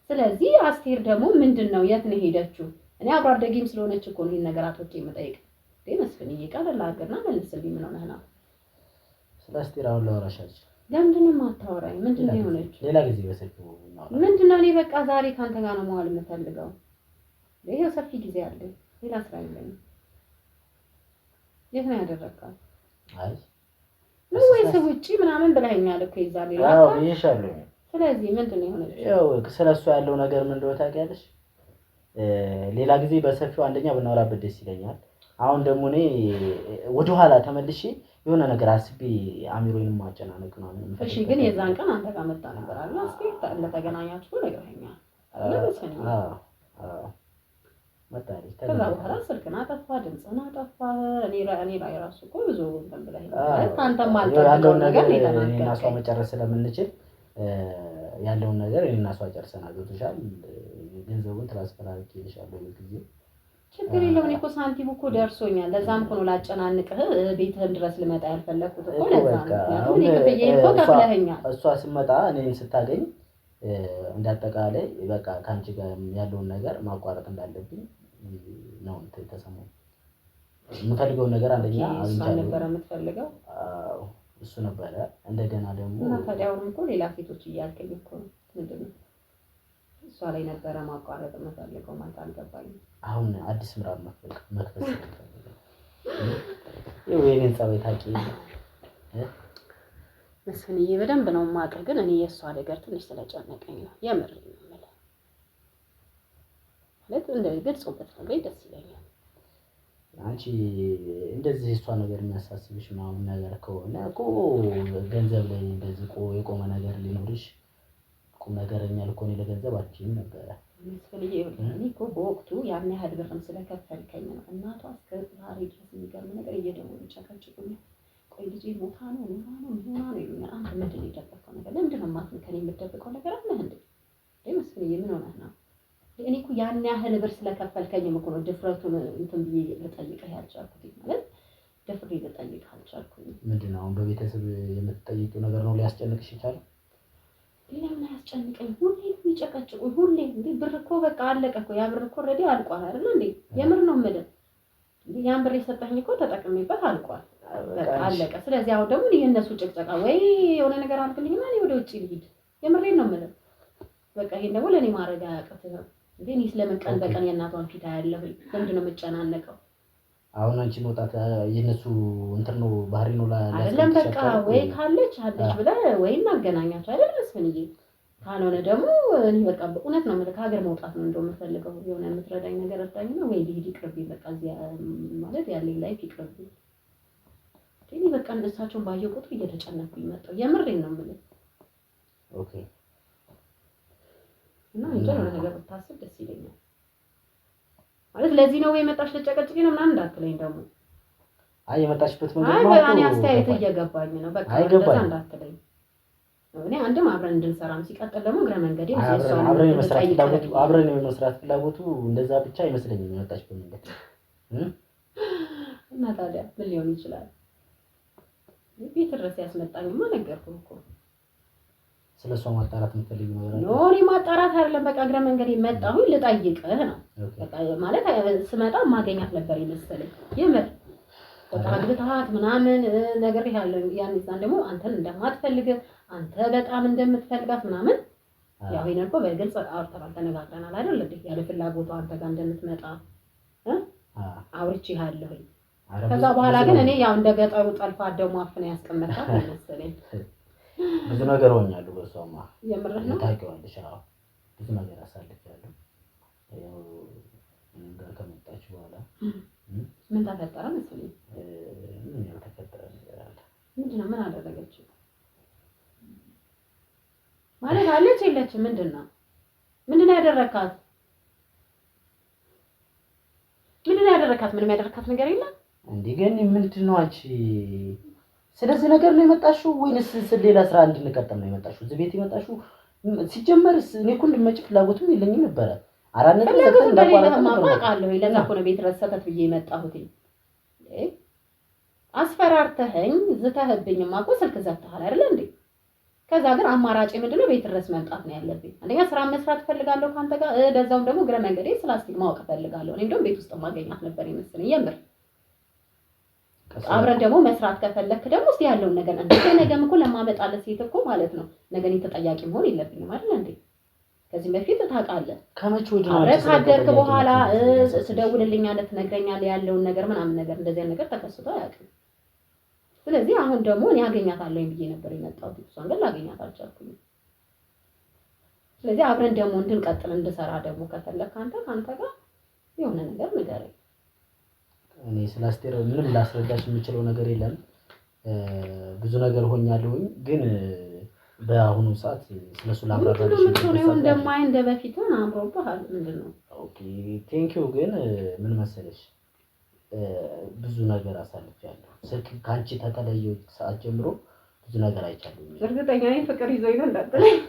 ስለዚህ አስቴር ደግሞ ምንድነው የት ነው ሄደችው? እኔ አብሮ አደጊም ስለሆነች እኮ ነው ይሄን ነገራቶች የምጠይቅ እንዴ። መስፍን ይቀርላ አገርና መልስልኝ ምን ሆነህ ነው? ስለ አስቴር አሁን ላወራሽ አልችልም። ለምንድነው የማታወራኝ? ምንድነው የሆነችው? ሌላ ጊዜ በስልክ እናወራ። ምንድነው እኔ በቃ ዛሬ ካንተ ጋር ነው መዋል የምፈልገው። ይሄ ሰፊ ጊዜ አለኝ፣ ሌላ ስራ የለኝም። የት ነው ያደረጋው? አይ ነው ወይስ ውጪ ምናምን ብለኸኛል እኮ ይዛኔ ነው። አዎ ይሻለው። ስለዚህ ምንድነው የሆነችው? ያው ስለሷ ያለው ነገር ምን እንደሆነ ታውቂያለሽ? ሌላ ጊዜ በሰፊው አንደኛ ብናወራበት ደስ ይለኛል። አሁን ደግሞ እኔ ወደ ኋላ ተመልሼ የሆነ ነገር አስቤ አሚሮዬንም ማጨናነቅ ነው። እሺ ግን የዛን ቀን አንተ ጋር መጣ ነበር አይደል? እስኪ ለተገናኛችሁ ነግረኸኛል አይደል? መጣለች። ከዛ በኋላ ስልክና አጠፋ፣ ድምፅና አጠፋ። እኔ ላይ ራሱ እኮ ብዙ እንትን ብለህ አንተም ያለውን ነገር እኔና እሷ መጨረስ ስለምንችል ያለውን ነገር እኔና እሷ ጨርሰናል። ገብቶሻል? ገንዘቡን ትራንስፈር አድርጌልሻለሁ ጊዜ ችግር የለውም። እኔ እኮ ሳንቲሙ እኮ ደርሶኛል። ለዛም እኮ ነው ላጨናንቅህ ቤትህን ድረስ ልመጣ ያልፈለኩት እኮ ለዛ ነው። እኔ ከፍዬ እኮ ከፍለኸኛል። እሷ ስትመጣ እኔን ስታገኝ እንዳጠቃላይ በቃ ካንቺ ጋር ያለውን ነገር ማቋረጥ እንዳለብኝ ነው ተሰማኝ። የምፈልገው ነገር አንደኛ እሷ ነበር የምትፈልገው። እሱ ነበረ። እንደገና ደግሞ እና ታዲያውንም እኮ ሌላ ሴቶች እያልከኝ እኮ ነው። ምንድን ነው እሷ ላይ ነበረ ማቋረጥ የምፈልገው ማለት አልገባኝም። አሁን አዲስ ምዕራፍ መክፈት ነው። የኔን ጸባይ ታውቂ መስፍንዬ በደንብ ነው የማውቅህ። ግን እኔ የእሷ ነገር ትንሽ ስለጨነቀኝ ነው የምር ነው የምልህ። ማለት እንደዚህ ግልጽበት ነገር ደስ ይለኛል። አንቺ እንደዚህ እሷ ነገር የሚያሳስብሽ ምናምን ነገር ከሆነ እኮ ገንዘብ ላይ እንደዚህ የቆመ ነገር ሊኖርሽ ቁም ነገረኛ ልኮኔ ለገንዘብ አትችይም ነበረ። መስፍንዬ እኔ እኮ በወቅቱ ያን ያህል ብርም ስለከፈልከኝ ነው። እናቷ እስከ ዛሬ ድረስ የሚገርም ነገር እየደወሉ ጨቀጭቁኝ። ቆይ ልጄ ሞታ ነው ኑራ ነው ምን ነው ይሉኛል። አንተ ምንድን ነው የደበቀው ነገር? ለምንድን ነው የማትነው? ከኔ የምትደብቀው ነገር አለ እንዴ? መስፍንዬ ምን ሆነህ ነው? እኔ እኮ ያን ያህል ብር ስለከፈልከኝም እኮ ነው ድፍረቱን እንትን ብዬ ልጠይቅህ ያልቻልኩት። ማለት ደፍሬ ልጠይቅህ አልቻልኩኝ። ምንድን ነው አሁን በቤተሰብ የምትጠይቂው ነገር ነው ሊያስጨንቅሽ ይችላል? ሌላ ምን ያስጨንቀኝ? ሁሌ የሚጨቀጭቁኝ ሁሌ እንዴ ብር እኮ በቃ አለቀ እኮ ያ ብር እኮ ኦልሬዲ አልቋል አይደል እንዴ? የምር ነው የምልህ። ያን ብር የሰጠኸኝ እኮ ተጠቅሜበት አልቋል፣ በቃ አለቀ። ስለዚህ አሁን ደግሞ የእነሱ ጭቅጨቃ ወይ የሆነ ነገር አድርግልኝና እኔ ወደ ውጭ ልሂድ። የምሬን ነው የምልህ። በቃ ይሄን ደግሞ ለኔ ማድረግ አያቅትህም እንዴ? እኔ ስለምን ቀን በቀን የእናቷን ፊት ያለሁ ለምንድን ነው የምጨናነቀው? አሁን አንቺ መውጣት የነሱ እንትን ነው ባህሪ ነው አይደለም። በቃ ወይ ካለች አለች ብለህ ወይ እናገናኛቸው አይደል መስፍንዬ? ካልሆነ ደግሞ እኔ በቃ በእውነት ነው የምልህ ከሀገር መውጣት ነው እንደው የምፈልገው። የሆነ የምትረዳኝ ነገር እርዳኝና ወይ ልሂድ ይቅርብኝ። በቃ እዚያ ማለት ያለኝ ላይፍ ይቅርብኝ። እኔ በቃ እነሳቸውን ባየሁ ቁጥር እየተጨነኩኝ መጣሁ። የምሬን ነው የምልህ። ኦኬ። እና እንጃ የሆነ ነገር ብታስብ ደስ ይለኛል። ማለት ለዚህ ነው ወይ መጣሽ ልጨቀጭቂ ነው ምናምን እንዳትለኝ ደግሞ። አይ የመጣሽበት መንገድ ነው። አይ እኔ አስተያየት እየገባኝ ነው። በቃ እንደዛ እንዳትለኝ። እኔ አንድም አብረን እንድንሰራም ሲቀጥል ደግሞ እግረ መንገዴ አብረን የመስራት ፍላጎቱ እንደዛ ብቻ አይመስለኝም የመጣሽበት መንገድ። እና ታዲያ ምን ሊሆን ይችላል? ቤት ድረስ ያስመጣኝማ ነገርኩህ እኮ። ስለሷ ማጣራት የምትፈልጊው ነገር አለ? እኔ ማጣራት አይደለም፣ በቃ እግረ መንገዴ መጣሁኝ ልጠይቅህ ነው። በቃ ማለት ስመጣ ማገኛት ነበር ይመስለኝ። የምር በቃ አግብተሃት ምናምን ነገር ያለው ያን ይዛን ደግሞ አንተን እንደማትፈልግ አንተ በጣም እንደምትፈልጋት ምናምን ያው ይሄን እኮ በግልጽ አውርተናል ተነጋግረናል አይደል እንዴ? ያለ ፍላጎቷ አንተ ጋር እንደምትመጣ አውርቼሃለሁ። ከዛ በኋላ ግን እኔ ያው እንደ ገጠሩ ጠልፋ ደግሞ አፍና ያስቀመጣት መሰለኝ። ብዙ ነገር ሆኛለሁ በሷማ። የምርህ ነው? ታውቂዋለሽ? አዎ ብዙ ነገር አሳልፌያለሁ። ያው እኔም ጋር ከመጣች በኋላ ምን ተፈጠረ መሰለኝ? ምን ያልተፈጠረ ነገር አለ? ምንድነው? ምን አደረገች ማለት አለች የለችም? ምንድነው ያደረካት? ምንድነው ያደረካት? ምንም ያደረካት ነገር የለም እንዴ? ግን ምንድነው አንቺ ስለዚህ ነገር ነው የመጣሽው ወይንስ ሌላ ስራ እንድንቀጥል ነው የመጣሽው? እዚህ ቤት የመጣሽው ሲጀመርስ እኔ እኮ እንድመጭ ፍላጎቱም የለኝም ነበረ። አራነ ተሰጠን እንዳቋረጥ ማውቃለሁ። ለዛ እኮ ነው ቤት ረሰተት ብዬ የመጣሁት። አስፈራርተኸኝ ዝተህብኝማ እኮ ስልክ ዘግተሃል አይደል እንዴ? ከዛ ግን አማራጭ ምንድነው? ቤት ድረስ መምጣት ነው ያለብኝ። አንደኛ ስራ መስራት ፈልጋለሁ ካንተ ጋር፣ ለዛውም ደግሞ ግረ መንገዴ ስላስቲክ ማወቅ ፈልጋለሁ። እኔ እንደውም ቤት ውስጥ ማገኛት ነበር ይመስለኝ። የምር አብረን ደግሞ መስራት ከፈለክ ደግሞ እስቲ ያለውን ነገር ነገም እኮ ለማመጣለት ሴት እኮ ማለት ነው ነገ እኔ ተጠያቂ መሆን የለብኝም አይደል እንዴ? ከዚህ በፊት ታውቃለህ ከመቼ ወዲህ ነው ካደርክ በኋላ ስደውልልኛለህ ትነግረኛለህ ያለውን ነገር ምናምን ነገር እንደዚህ ነገር ተከስቶ አያውቅም። ስለዚህ አሁን ደግሞ እኔ አገኛታለሁ ብዬ ነበር የመጣሁት። እሷን ግን ላገኛት አልቻልኩኝ። ስለዚህ አብረን ደግሞ እንድንቀጥል እንድሰራ ደግሞ ከፈለክ ካንተ ጋር የሆነ ነገር ንገረኝ። እኔ ስላስቴር ምንም ላስረዳሽ የምችለው ነገር የለም። ብዙ ነገር ሆኛለሁኝ። ግን በአሁኑ ሰዓት ስለሱ ላምራራልሽ ነው እንደማይ እንደበፊቱ አምሮብሃል ምንድነው? ኦኬ ቴንክ ዩ። ግን ምን መሰለሽ ብዙ ነገር አሳልፌያለሁ። ስልክ ካንቺ ተተለየው ሰዓት ጀምሮ ብዙ ነገር አይቻለሁ። እርግጠኛ ነኝ ፍቅር ይዞኝ ነው እንዳትለኝ፣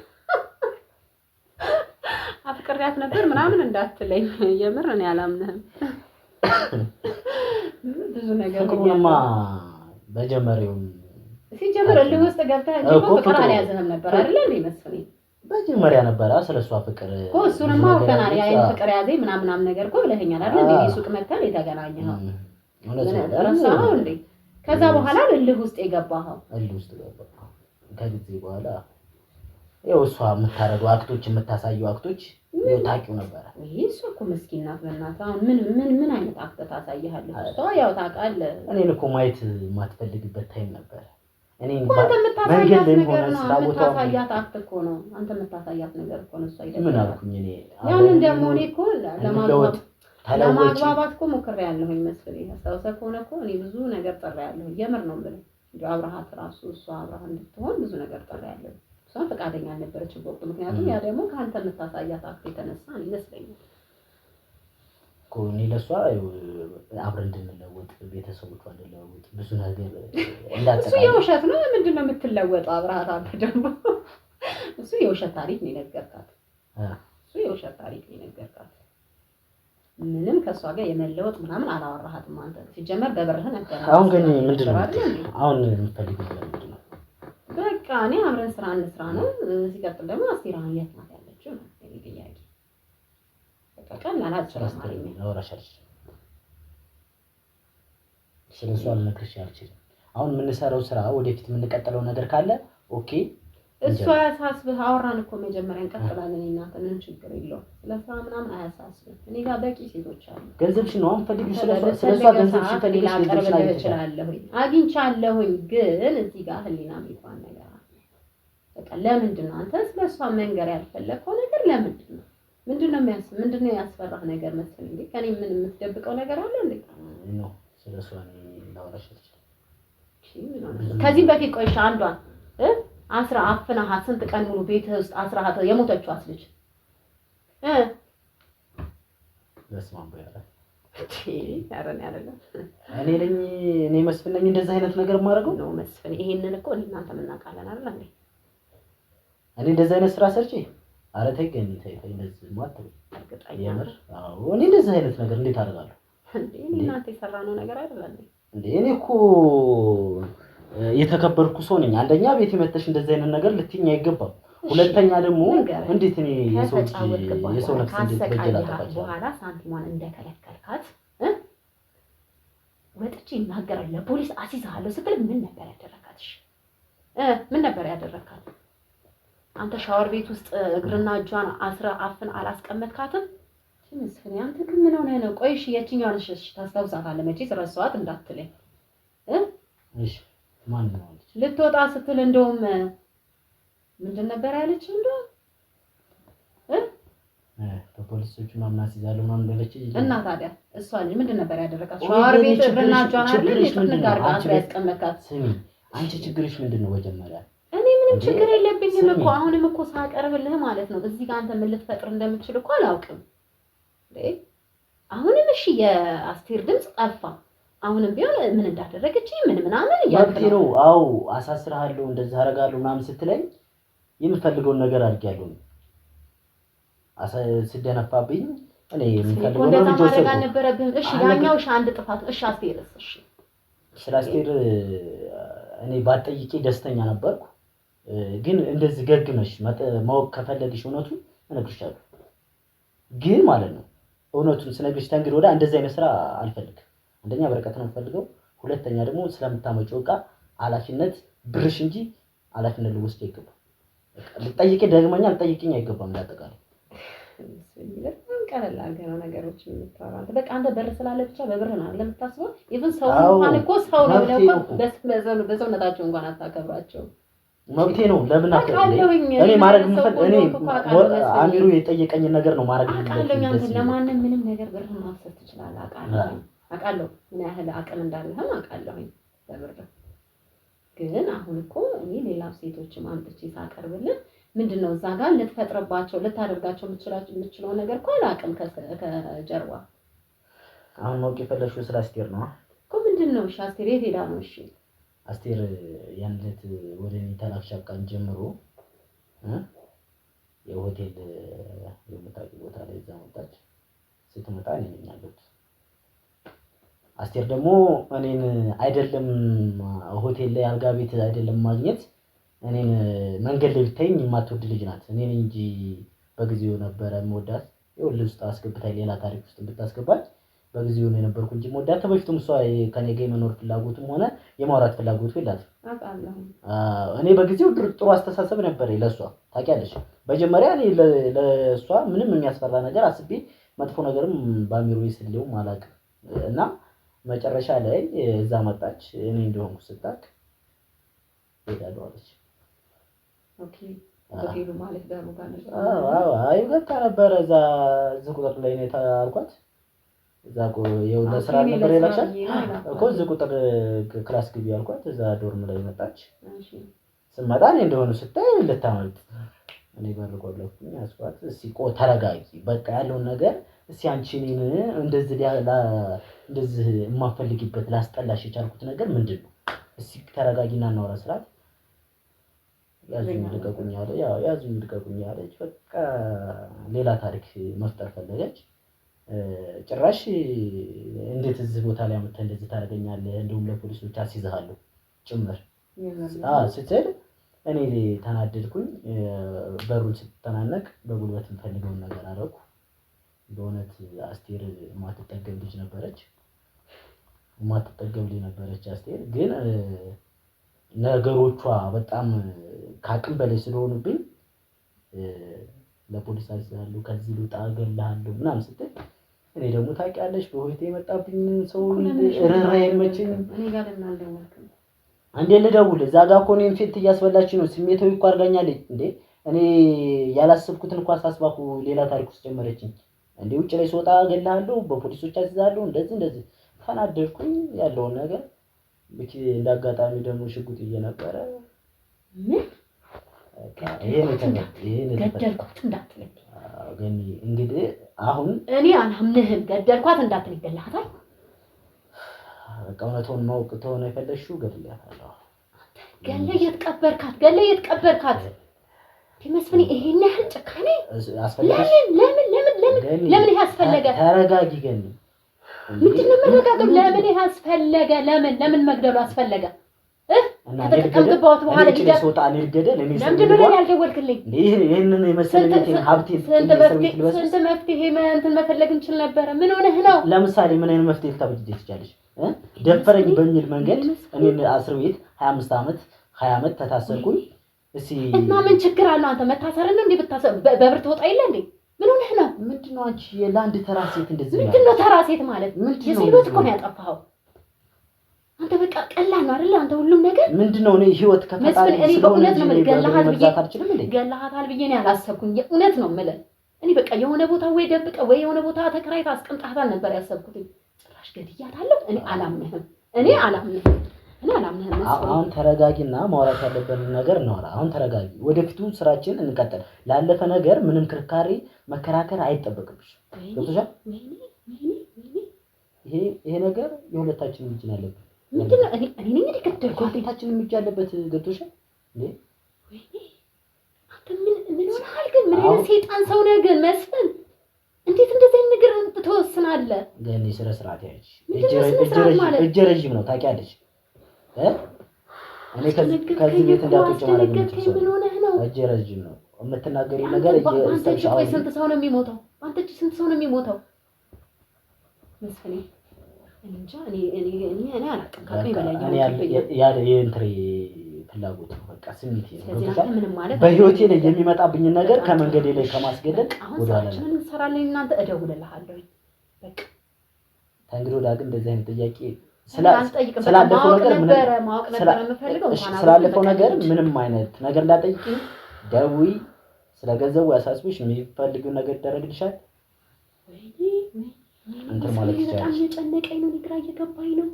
አፍቅሪያት ነበር ምናምን እንዳትለኝ። የምር እኔ አላምንህም። ብዙ ነገር ፍቅሩንማ በጀመሪያው ሲጀምር እልህ ውስጥ ገብተህ እንጂ ፍቅር አልያዘህም ነበር አይደል እንዴ መስፍኔ? በጀመሪያ ነበረ ስለሷ ፍቅር እኮ እሱንማ አውቀናል። ያ ፍቅር ያዘኝ ምናምን ነገር እኮ ብለኸኛል አይደል እንዴ? ሱቅ መተን የተገናኘኸው ረሳኸው እንዴ? ከዛ በኋላ እልህ ውስጥ የገባኸው እልህ ውስጥ ገባሁ። ከጊዜ በኋላ ያው እሷ የምታረገው አክቶች የምታሳየው አክቶች ያው ታውቂው ነበር። ይሄ እሱ እኮ ምስኪን ናት በእናትህ። አሁን ምን አይነት አክት ታሳይሃለች እሷ? ያው ታውቃለህ እኔን እኮ ማየት የማትፈልግበት ታይም ነበር። እኔ አንተ የምታሳያት ነገር ነው የምታሳያት አክት እኮ ነው። አንተ የምታሳያት ነገር እኮ ነው እሷ አይደለም። ምን አልኩኝ እኔ? ያንን ደግሞ እኔ እኮ ለማግባባት እኮ ሞክሬያለሁኝ መስፍኔ። አስታውሰህ ከሆነ እኮ እኔ ብዙ ነገር ጥሬያለሁኝ። የምር ነው የምልህ። እንደው አብረሃት ራሱ እሷ አብረሃ እንድትሆን ብዙ ነገር ጥሬያለሁ። እሷ ፈቃደኛ አልነበረችም በወቅቱ። ምክንያቱም ያ ደግሞ ከአንተ የምታሳያት አክት የተነሳ ይመስለኛል እኮ እኔ ለሷ አብረን እንድንለወጥ ቤተሰቦቿ እንድንለወጥ ብዙ ነገር እንዳጠቃላይ እሱ የውሸት ነው። ምንድን ነው የምትለወጠው? አብረሃት አንተ ደግሞ እሱ የውሸት ታሪክ ነው የነገርካት። እሱ የውሸት ታሪክ ነው የነገርካት። ምንም ከሷ ጋር የመለወጥ ምናምን አላወራሃትም አንተ። ሲጀመር በብርህ ነበር። አሁን ግን ምንድነው አሁን የምትፈልጊው ምንድን ነው? በቃ እኔ አብረን ስራ እንስራ ነው። ሲቀጥል ደግሞ አስቴር አሁን የት ናት ያለችው ነው የኔ ጥያቄ። በቃ ቀላል አልሰራም አወራሻለሁ። ስለሱ አልነግርሽ አልችልም። አሁን የምንሰራው ስራ ወደፊት የምንቀጥለው ነገር ካለ ኦኬ እሷ ያሳስብህ። አወራን እኮ መጀመሪያ እንቀጥላለን። እናንተ ምንም ችግር የለውም። ስለስራ ምናምን አያሳስብህ። እኔ ጋር በቂ ሴቶች አሉ። ገንዘብሽ ነው አንፈልግሽ። ስለሷ ገንዘብሽ ፈልግሽ አግኝቻለሁኝ። ግን እዚህ ጋር ህሊና የሚባል ነገር አለ። በቃ ለምንድን ነው አንተ ስለሷ መንገር ያልፈለከው ነገር? ለምንድን ነው ምንድነው ያስፈራህ ነገር መሰለኝ እንዴ? ከኔ ምን የምትደብቀው ነገር አለ እንዴ? ነው ስለሷ ላወራሽ አልችልም። ከዚህ በፊት ቆይሻ አንዷን አስራ አፍናሃት ስንት ቀን ሙሉ ቤት ውስጥ አስራሃት የሞተችው ልጅ ለስማም በያለ ያረን አይደለም። እኔ መስፍን ነኝ እንደዛ አይነት ነገር ማድረገው ነው መስፍን። ይሄንን እኮ እናንተ ምናቃለን አይደል እንዴ? እኔ እንደዛ አይነት ስራ ሰርቼ አረ ተይ እንደዚህ ማተው እርግጠኛ የምር አዎ እኔ እንደዛ አይነት ነገር እንዴት አደርጋለሁ እንዴ? እናንተ የሰራነው ነገር አይደለም እንዴ? እኔ እኮ የተከበርኩ ሰው ነኝ። አንደኛ ቤት መተሽ እንደዛ አይነት ነገር ልትኛ አይገባም። ሁለተኛ ደግሞ እንዴት እኔ የሰው ነፍስ እንዴት በጀላታች በኋላ ሳንቲሟን እንደከለከልካት ወጥቼ እናገራለሁ ለፖሊስ አሲዛለሁ ስትል ምን ነበር ያደረካትሽ? ምን ነበር ያደረካት? አንተ ሻወር ቤት ውስጥ እግርና እጇን አስራ አፍን አላስቀመጥካትም? መስፍን አንተ ግን ምን ሆነህ ነው? ቆይሽ የትኛውን እሺ ታስታውሳታለህ? መቼስ ረሳኋት እንዳትለኝ እሺ ማን ነው ልትወጣ ስትል እንደውም ምንድን ነበር ያለች? እንደው በፖሊሶቹ ማምናት ይዛሉ ማን በለች እና ታዲያ እሷ ልጅ ምንድን ነበር ያደረካት? ሻወር ቤት እግርና እጇን አይደል ልትነጋርጋ ያስቀመጥካት? ስሚ አንቺ ችግርሽ ምንድነው? መጀመሪያ እኔ ምንም ችግር የለብኝም እኮ አሁንም እኮ ሳቀርብልህ ማለት ነው። እዚህ ጋር አንተ ምን ልትፈጥር እንደምትችል እኮ አላውቅም እንዴ። አሁንም እሺ የአስቴር ድምጽ ጠፋ። አሁንም ቢሆን ምን እንዳደረገች ምን ምናምን ያልከኝ ነው። አዎ አሳስራለሁ እንደዛ አደርጋለሁ ምናምን ስትለኝ የምፈልገውን ነገር አድርጊያለሁ። ስደነፋብኝ እኔ የምፈልገው ነው ልጅ ወሰድኩ አልነበረብህም። እሺ ያኛው አንድ ጥፋት። እሺ አስቴርስ? እሺ ስለ አስቴር እኔ ባጠይቄ ደስተኛ ነበርኩ። ግን እንደዚህ ገግመሽ ማወቅ ከፈለግሽ እውነቱን እነግርሻለሁ። ግን ማለት ነው እውነቱን ስነግርሽ ተንግዶ ወደ እንደዚህ አይነት ስራ አልፈልግም። አንደኛ በረከት ነው የምፈልገው። ሁለተኛ ደግሞ ስለምታመጪው ዕቃ ኃላፊነት ብርሽ እንጂ ኃላፊነት ልወስድ አይገባም። ልጠይቄ ደግመኛ ልጠይቅኝ አይገባም። እንዳጠቃላይ ቀለል አድርገህ ነው ነገሮችን የምታወራው አንተ። በቃ አንተ በር ስላለ ብቻ በብር ነው አይደል የምታስበው? ኢቭን ሰው እንኳን እኮ ሰው ነው ብለው እኮ በሰውነታቸው እንኳን አታከብራቸው። መብቴ ነው። ለምን እኔ ማድረግ እኔ አሚሩ የጠየቀኝ ነገር ነው ማድረግ አቃለሁኝ። አንተ ለማንም ምንም ነገር ብር ማፍሰስ ትችላለህ። አቃለሁ ምን ያህል አቅም እንዳለህም አቃለሁኝ። በብር ግን አሁን እኮ እኔ ሌላ ሴቶችም አምጥቼ ሳቀርብልህ ምንድነው እዛ ጋር ልትፈጥርባቸው ልታደርጋቸው የምትችለው ነገር እኮ አላውቅም ከጀርባ። አሁን ማወቅ የፈለግሽው ስለ አስቴር ነው እኮ ምንድነው? እሺ አስቴር የት ሄዳ ነው? እሺ አስቴር ያን ዕለት ወደ እኔ ተላክሻ ቀን ጀምሮ የሆቴል የምታውቂው ቦታ ላይ እዛ መጣች። ስትመጣ እኔ ነኝ ያለሁት። አስቴር ደግሞ እኔን አይደለም ሆቴል ላይ አልጋ ቤት አይደለም ማግኘት እኔን መንገድ ላይ ብታይኝ የማትወድ ልጅ ናት። እኔ ነኝ እንጂ በጊዜው ነበረ የምወዳት። ይኸውልህ ውስጥ አስገብታኝ ሌላ ታሪክ ውስጥ ብታስገባኝ በጊዜው ነው የነበርኩ እንጂ የምወዳት። በፊቱም እሷ ከኔ ጋር የመኖር ፍላጎቱም ሆነ የማውራት ፍላጎቱ የላትም። እኔ በጊዜው ጥሩ አስተሳሰብ ነበር ለሷ ታውቂያለሽ። መጀመሪያ እኔ ለሷ ምንም የሚያስፈራ ነገር አስቤ መጥፎ ነገርም በአሚሮዬ ስሌውም አላውቅም። እና መጨረሻ ላይ እዛ መጣች። እኔ እንደሆንኩ ስታውቅ ሄዳለሁ አለች። ኦኬ ሆቴሉ ማለት ደግሞ ጋር ነበር። አይ ገብታ ነበር እዛ ቁጥር ላይ ነው ታልኳት። እዛ የው ለስራ ነበር የላክሻት እኮ እዚህ ቁጥር ክላስ ግቢ አልኳት። እዛ ዶርም ላይ መጣች። እሺ ስመጣ እኔ እንደሆነ ስታይ ልታመልጥ እኔ በር ቆለፍኩኝ። አስኳት እስኪ ተረጋጊ፣ በቃ ያለውን ነገር እስኪ አንቺ እኔን እንደዚህ እንደዚህ የማፈልግበት ላስጠላሽ የቻልኩት ነገር ምንድነው? እስኪ ተረጋጊና እናውራ ስላት ያዙኝ ልቀቁኝ አለ። ያው ያዙኝ ልቀቁኝ አለች። በቃ ሌላ ታሪክ መፍጠር ፈለገች። ጭራሽ እንዴት እዚህ ቦታ ላይ አመጣ እንደዚህ ታደርገኛለህ? እንደውም ለፖሊሶች አስይዝሃለሁ ጭምር ስትል እኔ ተናደድኩኝ። በሩን ስትተናነቅ በጉልበት የምፈልገውን ነገር አደረኩ። በእውነት አስቴር የማትጠገብ ልጅ ነበረች። አስቴር ግን ነገሮቿ በጣም ካቅም በላይ ስለሆኑብኝ ለፖሊስ አስይዛለሁ፣ ከዚህ ልውጣ፣ እገልሃለሁ ምናምን ስትል እኔ ደግሞ ታውቂያለሽ በህይወቴ የመጣብኝ ሰው ረራ አይመችኝም። እኔ ጋር እናልደውልከም አንዴ ልደውል እዛ ጋር እኮ እኔን ፌት እያስበላችኝ ነው። ስሜታዊ እኮ አድርጋኛለች እንዴ። እኔ ያላሰብኩትን እንኳን ሳስባኩ ሌላ ታሪክ ውስጥ ጀመረችኝ እንዴ። ውጭ ላይ ስወጣ እገልሃለሁ፣ በፖሊሶች አስይዛለሁ፣ እንደዚህ ተናደድኩኝ። ያለውን ነገር ብቻ እንዳጋጣሚ ደግሞ ሽጉጥ እየነበረ ምን ይሄ ነው ገደልኳት እንዳትለኝ። ግን እንግዲህ አሁን እኔ አልሐምንህም ገደልኳት እንዳትለኝ። ገላታል በቃ እውነቱን ማወቅ ተሆነ የፈለግሽው ገድያታለሁ። ገለየት ቀበርካት መስፍኔ። ይሄን ያህል ጭካኔ አስፈለገ? ለምን ይሄ አስፈለገ? ተረጋጊ ገኒ። ምንድነው መረጋጋት? ለምን ይሄ አስፈለገ? ለምን መግደሉ አስፈለገ? ከተቀምጥባት በኋላ ሂደት ሶጣ ልገደል እኔ ለምንድነው ለኔ ያልደወልክልኝ? ይሄንን የመሰለኝ ሀብቴ ስንት መፍትሄ እንትን መፈለግ እንችል ነበር። ምን ሆነህ ነው? ለምሳሌ ምን አይነት መፍትሄ ልታበጅ ትችላለሽ? ደፈረኝ በሚል መንገድ እኔ እስር ቤት 25 ዓመት 20 ዓመት ተታሰርኩኝ። እሺ እና ምን ችግር አለው? አንተ መታሰርን እንዴ ብታሰር በብር ትወጣ ይለ እንዴ? ምን ሆነህ ነው? ምንድነው አንቺ ለአንድ ተራ ሴት እንደዚህ ነው? ምንድነው ተራ ሴት ማለት? የሴት እኮ ነው ያጠፋኸው አንተ። በቃ ቀላል ነው አይደል? አንተ ሁሉም ነገር ምንድነው? እኔ ህይወት ከፈጣሪ ስለሆነ ነው ገላሃት ብዬ ነው ያላሰብኩኝ። የእውነት ነው የምልህ። እኔ በቃ የሆነ ቦታ ወይ ደብቀ ወይ የሆነ ቦታ ተከራይታ አስቀምጣታል ነበር ያሰብኩት። ጭራሽ ገድያታለሁ። እኔ አላምንህም። አሁን ተረጋጊና ማውራት ያለብን ነገር እናወራ። አሁን ተረጋጊ። ወደፊቱ ስራችን እንቀጥል። ላለፈ ነገር ምንም ክርካሪ መከራከር አይጠበቅብሽ። ገብቶሻል? ይሄ ነገር የሁለታችንም እጅ ነው ያለበት። ምንድነው? እኔ ነኝ ገደልኩት። ሁለታችንም እጅ ያለበት። ገብቶሻል እንዴ? አንተ ምን ሆነሃል ግን? ምን አይነት ሰይጣን ሰው ነህ ግን መስፍን? እንዴት እንደዚህ አይነት ነገር ትወስናለህ? ገኒ ስለ ስርዓት ያይሽ እጅ ረጅም ነው ታውቂያለሽ። እኔ ከዚህ ቤት እንዳትወጪ ማለት ነው። ምን ሆነህ ነው? እጅ ረጅም ነው የምትናገሪው ነገር እየስተሻው ስንት ሰው ነው የሚሞተው? አንተ እጅ ስንት ሰው ነው የሚሞተው? መስፍኔ እንጃ እኔ አላውቅም። ከቀኝ በላይ ያለ የእንትሪ ፍላጎት ነው። በቃ ስሜት ነው። በህይወቴ ላይ የሚመጣብኝ ነገር ከመንገዴ ላይ ከማስገደል ወደኋላ ምን እንሰራለን? እናንተ እደውልልሃለሁ። በቃ ታንግሮ ዳግም እንደዚህ አይነት ጥያቄ ስላለፈው ነገር ምንም አይነት ነገር እንዳጠይቂ ደውይ። ስለገንዘቡ ያሳስብሽ የሚፈልጊው ነገር ይደረግልሻል። እንትን ማለት ይችላል። በጣም እየጨነቀኝ ነው። ግራ እየገባኝ ነው።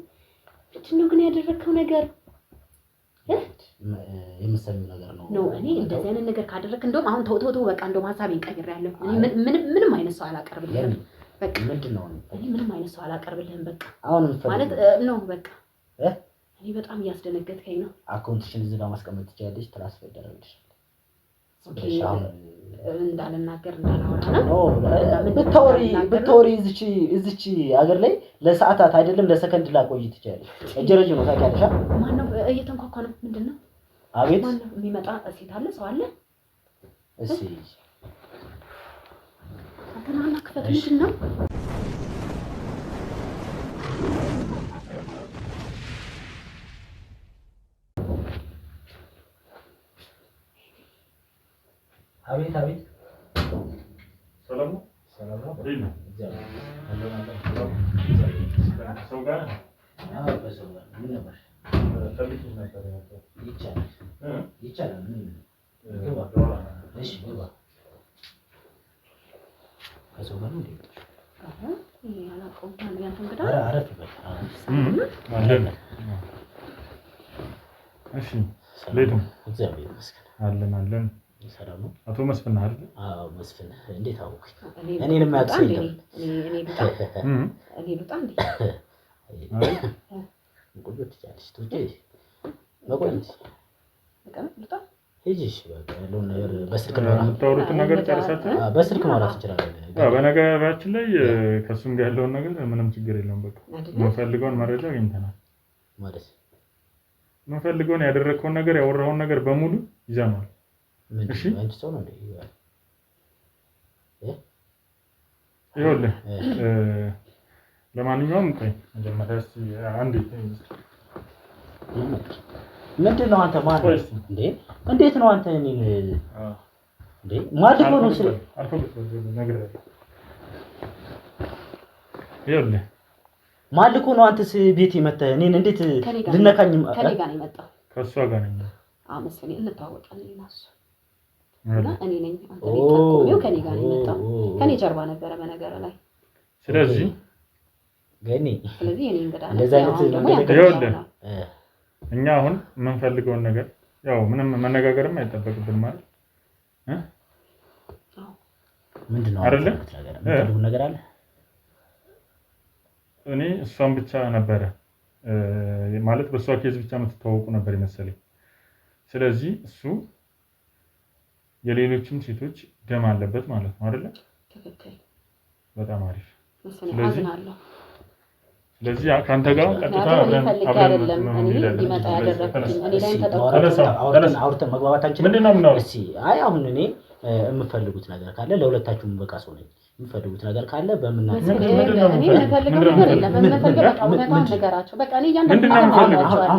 ምንድነው ግን ያደረከው ነገር? የምትሰሚው ነገር ነው ነው። እኔ እንደዚህ አይነት ነገር ካደረክ እንደውም አሁን ተው በቃ እንደውም ሀሳቤን ቀይሬያለሁ። እኔ ምንም አይነት ሰው አላቀርብልህም። በቃ ምንድነው እኔ ምንም አይነት ሰው አላቀርብልህም። በቃ አሁን ማለት ነው በቃ እኔ በጣም እያስደነገጥከኝ ነው። አካውንትሽን እዚህ ጋር ማስቀመጥ ትችያለሽ። ትራንስፈር ይደረግልሻል። እንዳልናገር እንዳላወራ ነው። ብታወሪ እዚች ሀገር ላይ ለሰዓታት አይደለም ለሰከንድ ላቆይ ትችያለሽ። እጀረጅ ነው ታውቂያለሽ። ማነው እየተንኳኳ ነው? ምንድነው? አቤት ማነው የሚመጣ? ሴት አለ? ሰው አለ? እሺ አንተና ክፈት። ምንድነው? አቤት ሰላም ነው። እንዴት ነው? ሰው ጋር በሰው ጋር ምን ነበር? ፈልጌ ነበር። ይቻላል። እሺ ግባ። ከሰው ጋር ነው እንዴ? አላውቀውም። ያንተ እንግዳ አረፍ በል። እሺ እንዴት ነው? እግዚአብሔር ይመስገን። አለን። ሰላም ነው። አቶ መስፍን አይደል? አዎ መስፍን። እንዴት አወቅህ? እኔንም ያውቅኝ ነው። እኔ ልውጣ እንዴ? መቆየት ትችያለሽ። መቆየት ልውጣ? ሂጂ። በቃ ያለውን ነገር በስልክ ነው የምታወሩትን ነገር ጨርሳችሁ በስልክ ማውራት እንችላለን። በነገራችን ላይ ከእሱም ጋር ያለውን ነገር ምንም ችግር የለውም። በቃ የምንፈልገውን መረጃ አግኝተናል ማለት የምንፈልገውን ያደረግከውን ነገር ያወራኸውን ነገር በሙሉ ይዘናል። እሺ አንቺ ሰው ነው እንዴ? ይኸውልህ ለማንኛውም ቆይ መጀመሪያ እስኪ አንዴ ምንድን ነው አንተ ማን እንዴ? እንዴት ነው አንተ እኔን እንዴ ማልኮ ነው ስለ ነገር ይኸውልህ ማልኮ ነው አንተስ ቤት መተህ እኔን እንዴት ልነካኝ? ከኔ ጋር ነው የመጣው። ከሷ ጋር ነኝ። መስለኝ እንተዋወቃለን እናሱ እና እኔ ነኝ አንተ ቤት ታቆሚው ከኔ ጋር ነው የመጣው። ከኔ ጀርባ ነበረ በነገር ላይ። ስለዚህ እኔ እኔ እንግዳ ነው። እንደዛ አይነት ይኸውልህ እኛ አሁን የምንፈልገውን ነገር ያው ምንም መነጋገርም አይጠበቅብን ማለት ምንድነው አይደለ? ምንድነው ነገር አለ? እኔ እሷን ብቻ ነበረ ማለት በሷ ኬዝ ብቻ የምትተዋወቁ ነበር ይመስለኝ። ስለዚህ እሱ የሌሎችም ሴቶች ደም አለበት ማለት ነው አይደለ? ትክክል። በጣም አሪፍ። ስለዚህ ካንተ ጋር ቀጥታ አይደለም እኔ ሊመጣ ያደረኩኝ እኔ ላይ አውርተን መግባባታችን ምንድነው? እሺ አይ አሁን እኔ የምፈልጉት ነገር ካለ ለሁለታችሁም በቃ ሰው ነኝ። የምፈልጉት ነገር ካለ በእናንተ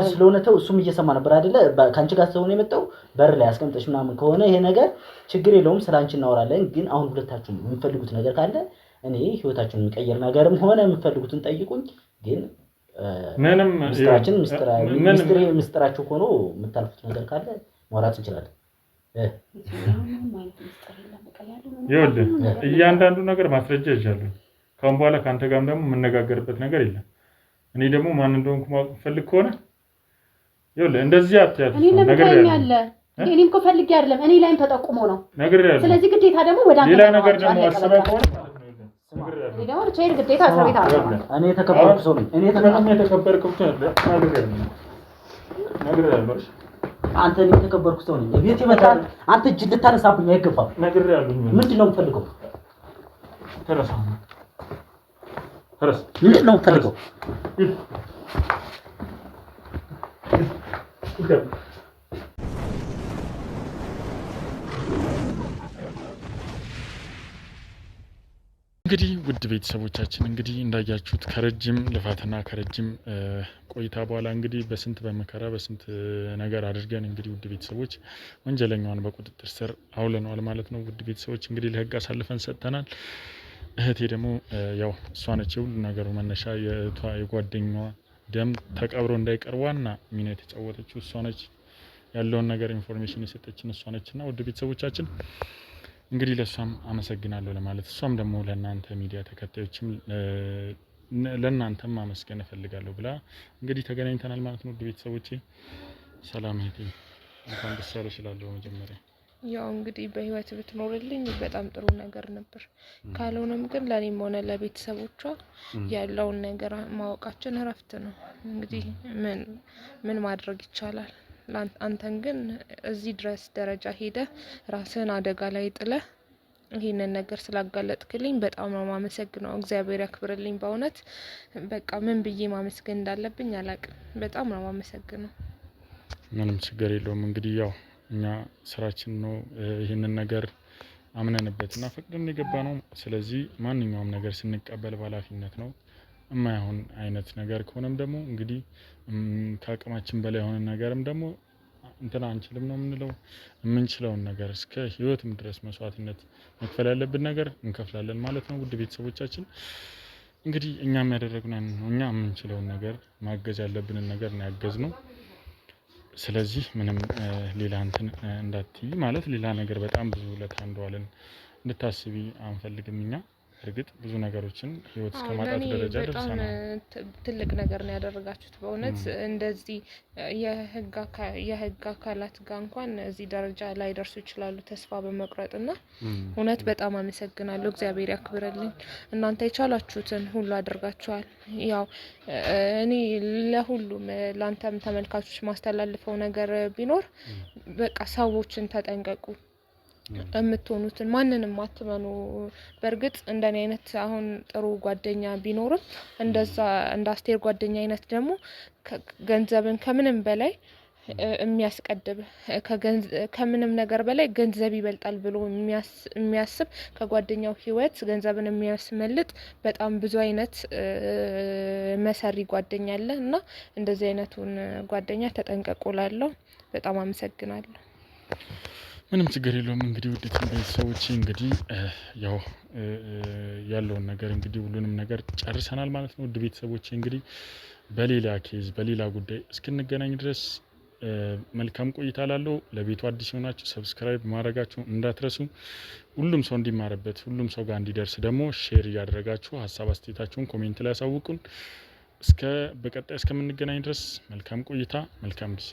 ስለሆነው እሱም እየሰማ ነበር አይደለ? ካንቺ ጋር ስለሆነ የመጣው በር ላይ አስቀምጠሽ ምናምን ከሆነ ይሄ ነገር ችግር የለውም። ስላንቺ እናወራለን። ግን አሁን ሁለታችሁም የምፈልጉት ነገር ካለ እኔ ህይወታችሁን የሚቀየር ነገርም ሆነ የምፈልጉትን ጠይቁኝ። ግን ምንም ምስጢራችሁ ሆኖ የምታልፉት ነገር ካለ ማውራት እንችላለን። ይኸውልህ እያንዳንዱ ነገር ማስረጃ ይዣለሁ። ካሁን በኋላ ካንተ ጋርም ደግሞ የምነጋገርበት ነገር የለም። እኔ ደግሞ ማን እንደሆንኩ ማወቅ ፈልግ ከሆነ ይኸውልህ እንደዚህ አትያት ነገር ያለ እኔም እኮ ፈልጌ አይደለም እኔ ላይም ተጠቁሞ ነው ነገር ያለ። ስለዚህ ግዴታ ደግሞ ወደ አንተ ሌላ ነገር ደግሞ አስበህ ከሆነ እኔ ተከበርኩ ሰው ነኝ። እኔ ተከበርኩ ሰው ነገር ያለው አንተ እኔ ተከበርኩ ሰው ነኝ። ቤት ይመጣል። አንተ እጅ ልታነሳብኝ አይገባም። ነገር ያሉኝ ምንድነው የምፈልገው? ተረሳ ምንድነው የምፈልገው? እንግዲህ ውድ ቤተሰቦቻችን እንግዲህ እንዳያችሁት ከረጅም ልፋትና ከረጅም ቆይታ በኋላ እንግዲህ በስንት በመከራ በስንት ነገር አድርገን እንግዲህ ውድ ቤተሰቦች ወንጀለኛዋን በቁጥጥር ስር አውለነዋል ማለት ነው። ውድ ቤተሰቦች እንግዲህ ለህግ አሳልፈን ሰጥተናል። እህቴ ደግሞ ያው እሷ ነች ሁሉ ነገሩ መነሻ የእህቷ የጓደኛዋ ደም ተቀብሮ እንዳይቀር ዋና ሚና የተጫወተችው እሷ ነች። ያለውን ነገር ኢንፎርሜሽን የሰጠችን እሷ ነችና ውድ ቤተሰቦቻችን እንግዲህ ለሷም አመሰግናለሁ ለማለት እሷም ደግሞ ለእናንተ ሚዲያ ተከታዮችም ለእናንተም ማመስገን እፈልጋለሁ ብላ እንግዲህ ተገናኝተናል ማለት ነው። ውድ ቤተሰቦቼ ሰላም እህቴ፣ እንኳን ደስ ያለሽ እላለሁ። መጀመሪያ ያው እንግዲህ በህይወት ብትኖርልኝ በጣም ጥሩ ነገር ነበር። ካልሆነም ግን ለኔም ሆነ ለቤተሰቦቿ ያለውን ነገር ማወቃችን እረፍት ነው። እንግዲህ ምን ማድረግ ይቻላል? አንተን ግን እዚህ ድረስ ደረጃ ሄደ ራስህን አደጋ ላይ ጥለህ ይህንን ነገር ስላጋለጥክልኝ በጣም ነው ማመሰግነው። እግዚአብሔር ያክብርልኝ። በእውነት በቃ ምን ብዬ ማመስገን እንዳለብኝ አላቅም። በጣም ነው ማመሰግነው። ምንም ችግር የለውም። እንግዲህ ያው እኛ ስራችን ነው ይህንን ነገር አምነንበትና ፈቅደን የገባ ነው። ስለዚህ ማንኛውም ነገር ስንቀበል በኃላፊነት ነው። የማይሆን አይነት ነገር ከሆነም ደግሞ እንግዲህ ከአቅማችን በላይ የሆነ ነገርም ደግሞ እንትና አንችልም ነው የምንለው። የምንችለውን ነገር እስከ ህይወትም ድረስ መስዋዕትነት መክፈል ያለብን ነገር እንከፍላለን ማለት ነው። ውድ ቤተሰቦቻችን እንግዲህ እኛም ያደረግነው እኛ የምንችለውን ነገር ማገዝ ያለብንን ነገር ነው ያገዝ ነው። ስለዚህ ምንም ሌላ እንትን እንዳትይ ማለት ሌላ ነገር በጣም ብዙ ለታንዷልን እንድታስቢ አንፈልግም። እኛ እርግጥ ብዙ ነገሮችን ህይወት እስከማጣት ደረጃ ደርሰናል። ትልቅ ነገር ነው ያደረጋችሁት በእውነት እንደዚህ የህግ አካላት ጋር እንኳን እዚህ ደረጃ ላይ ደርሱ ይችላሉ ተስፋ በመቁረጥና እውነት በጣም አመሰግናለሁ። እግዚአብሔር ያክብርልኝ። እናንተ የቻላችሁትን ሁሉ አድርጋችኋል። ያው እኔ ለሁሉም ላንተም ተመልካቾች ማስተላልፈው ነገር ቢኖር በቃ ሰዎችን ተጠንቀቁ። የምትሆኑትን ማንንም አትመኑ። በእርግጥ እንደኔ አይነት አሁን ጥሩ ጓደኛ ቢኖርም እንደዛ እንደ አስቴር ጓደኛ አይነት ደግሞ ገንዘብን ከምንም በላይ የሚያስቀድም ከምንም ነገር በላይ ገንዘብ ይበልጣል ብሎ የሚያስብ ከጓደኛው ህይወት ገንዘብን የሚያስመልጥ በጣም ብዙ አይነት መሰሪ ጓደኛ አለ እና እንደዚህ አይነቱን ጓደኛ ተጠንቀቁ እላለሁ። በጣም አመሰግናለሁ። ምንም ችግር የለውም። እንግዲህ ውድ ቤተሰቦቼ እንግዲህ ያው ያለውን ነገር እንግዲህ ሁሉንም ነገር ጨርሰናል ማለት ነው። ውድ ቤተሰቦቼ እንግዲህ በሌላ ኬዝ በሌላ ጉዳይ እስክንገናኝ ድረስ መልካም ቆይታ ላለው። ለቤቱ አዲስ የሆናችሁ ሰብስክራይብ ማድረጋችሁ እንዳትረሱ። ሁሉም ሰው እንዲማርበት ሁሉም ሰው ጋር እንዲደርስ ደግሞ ሼር እያደረጋችሁ ሀሳብ አስተያየታችሁን ኮሜንት ላይ ያሳውቁን። በቀጣይ እስከምንገናኝ ድረስ መልካም ቆይታ፣ መልካም ጊዜ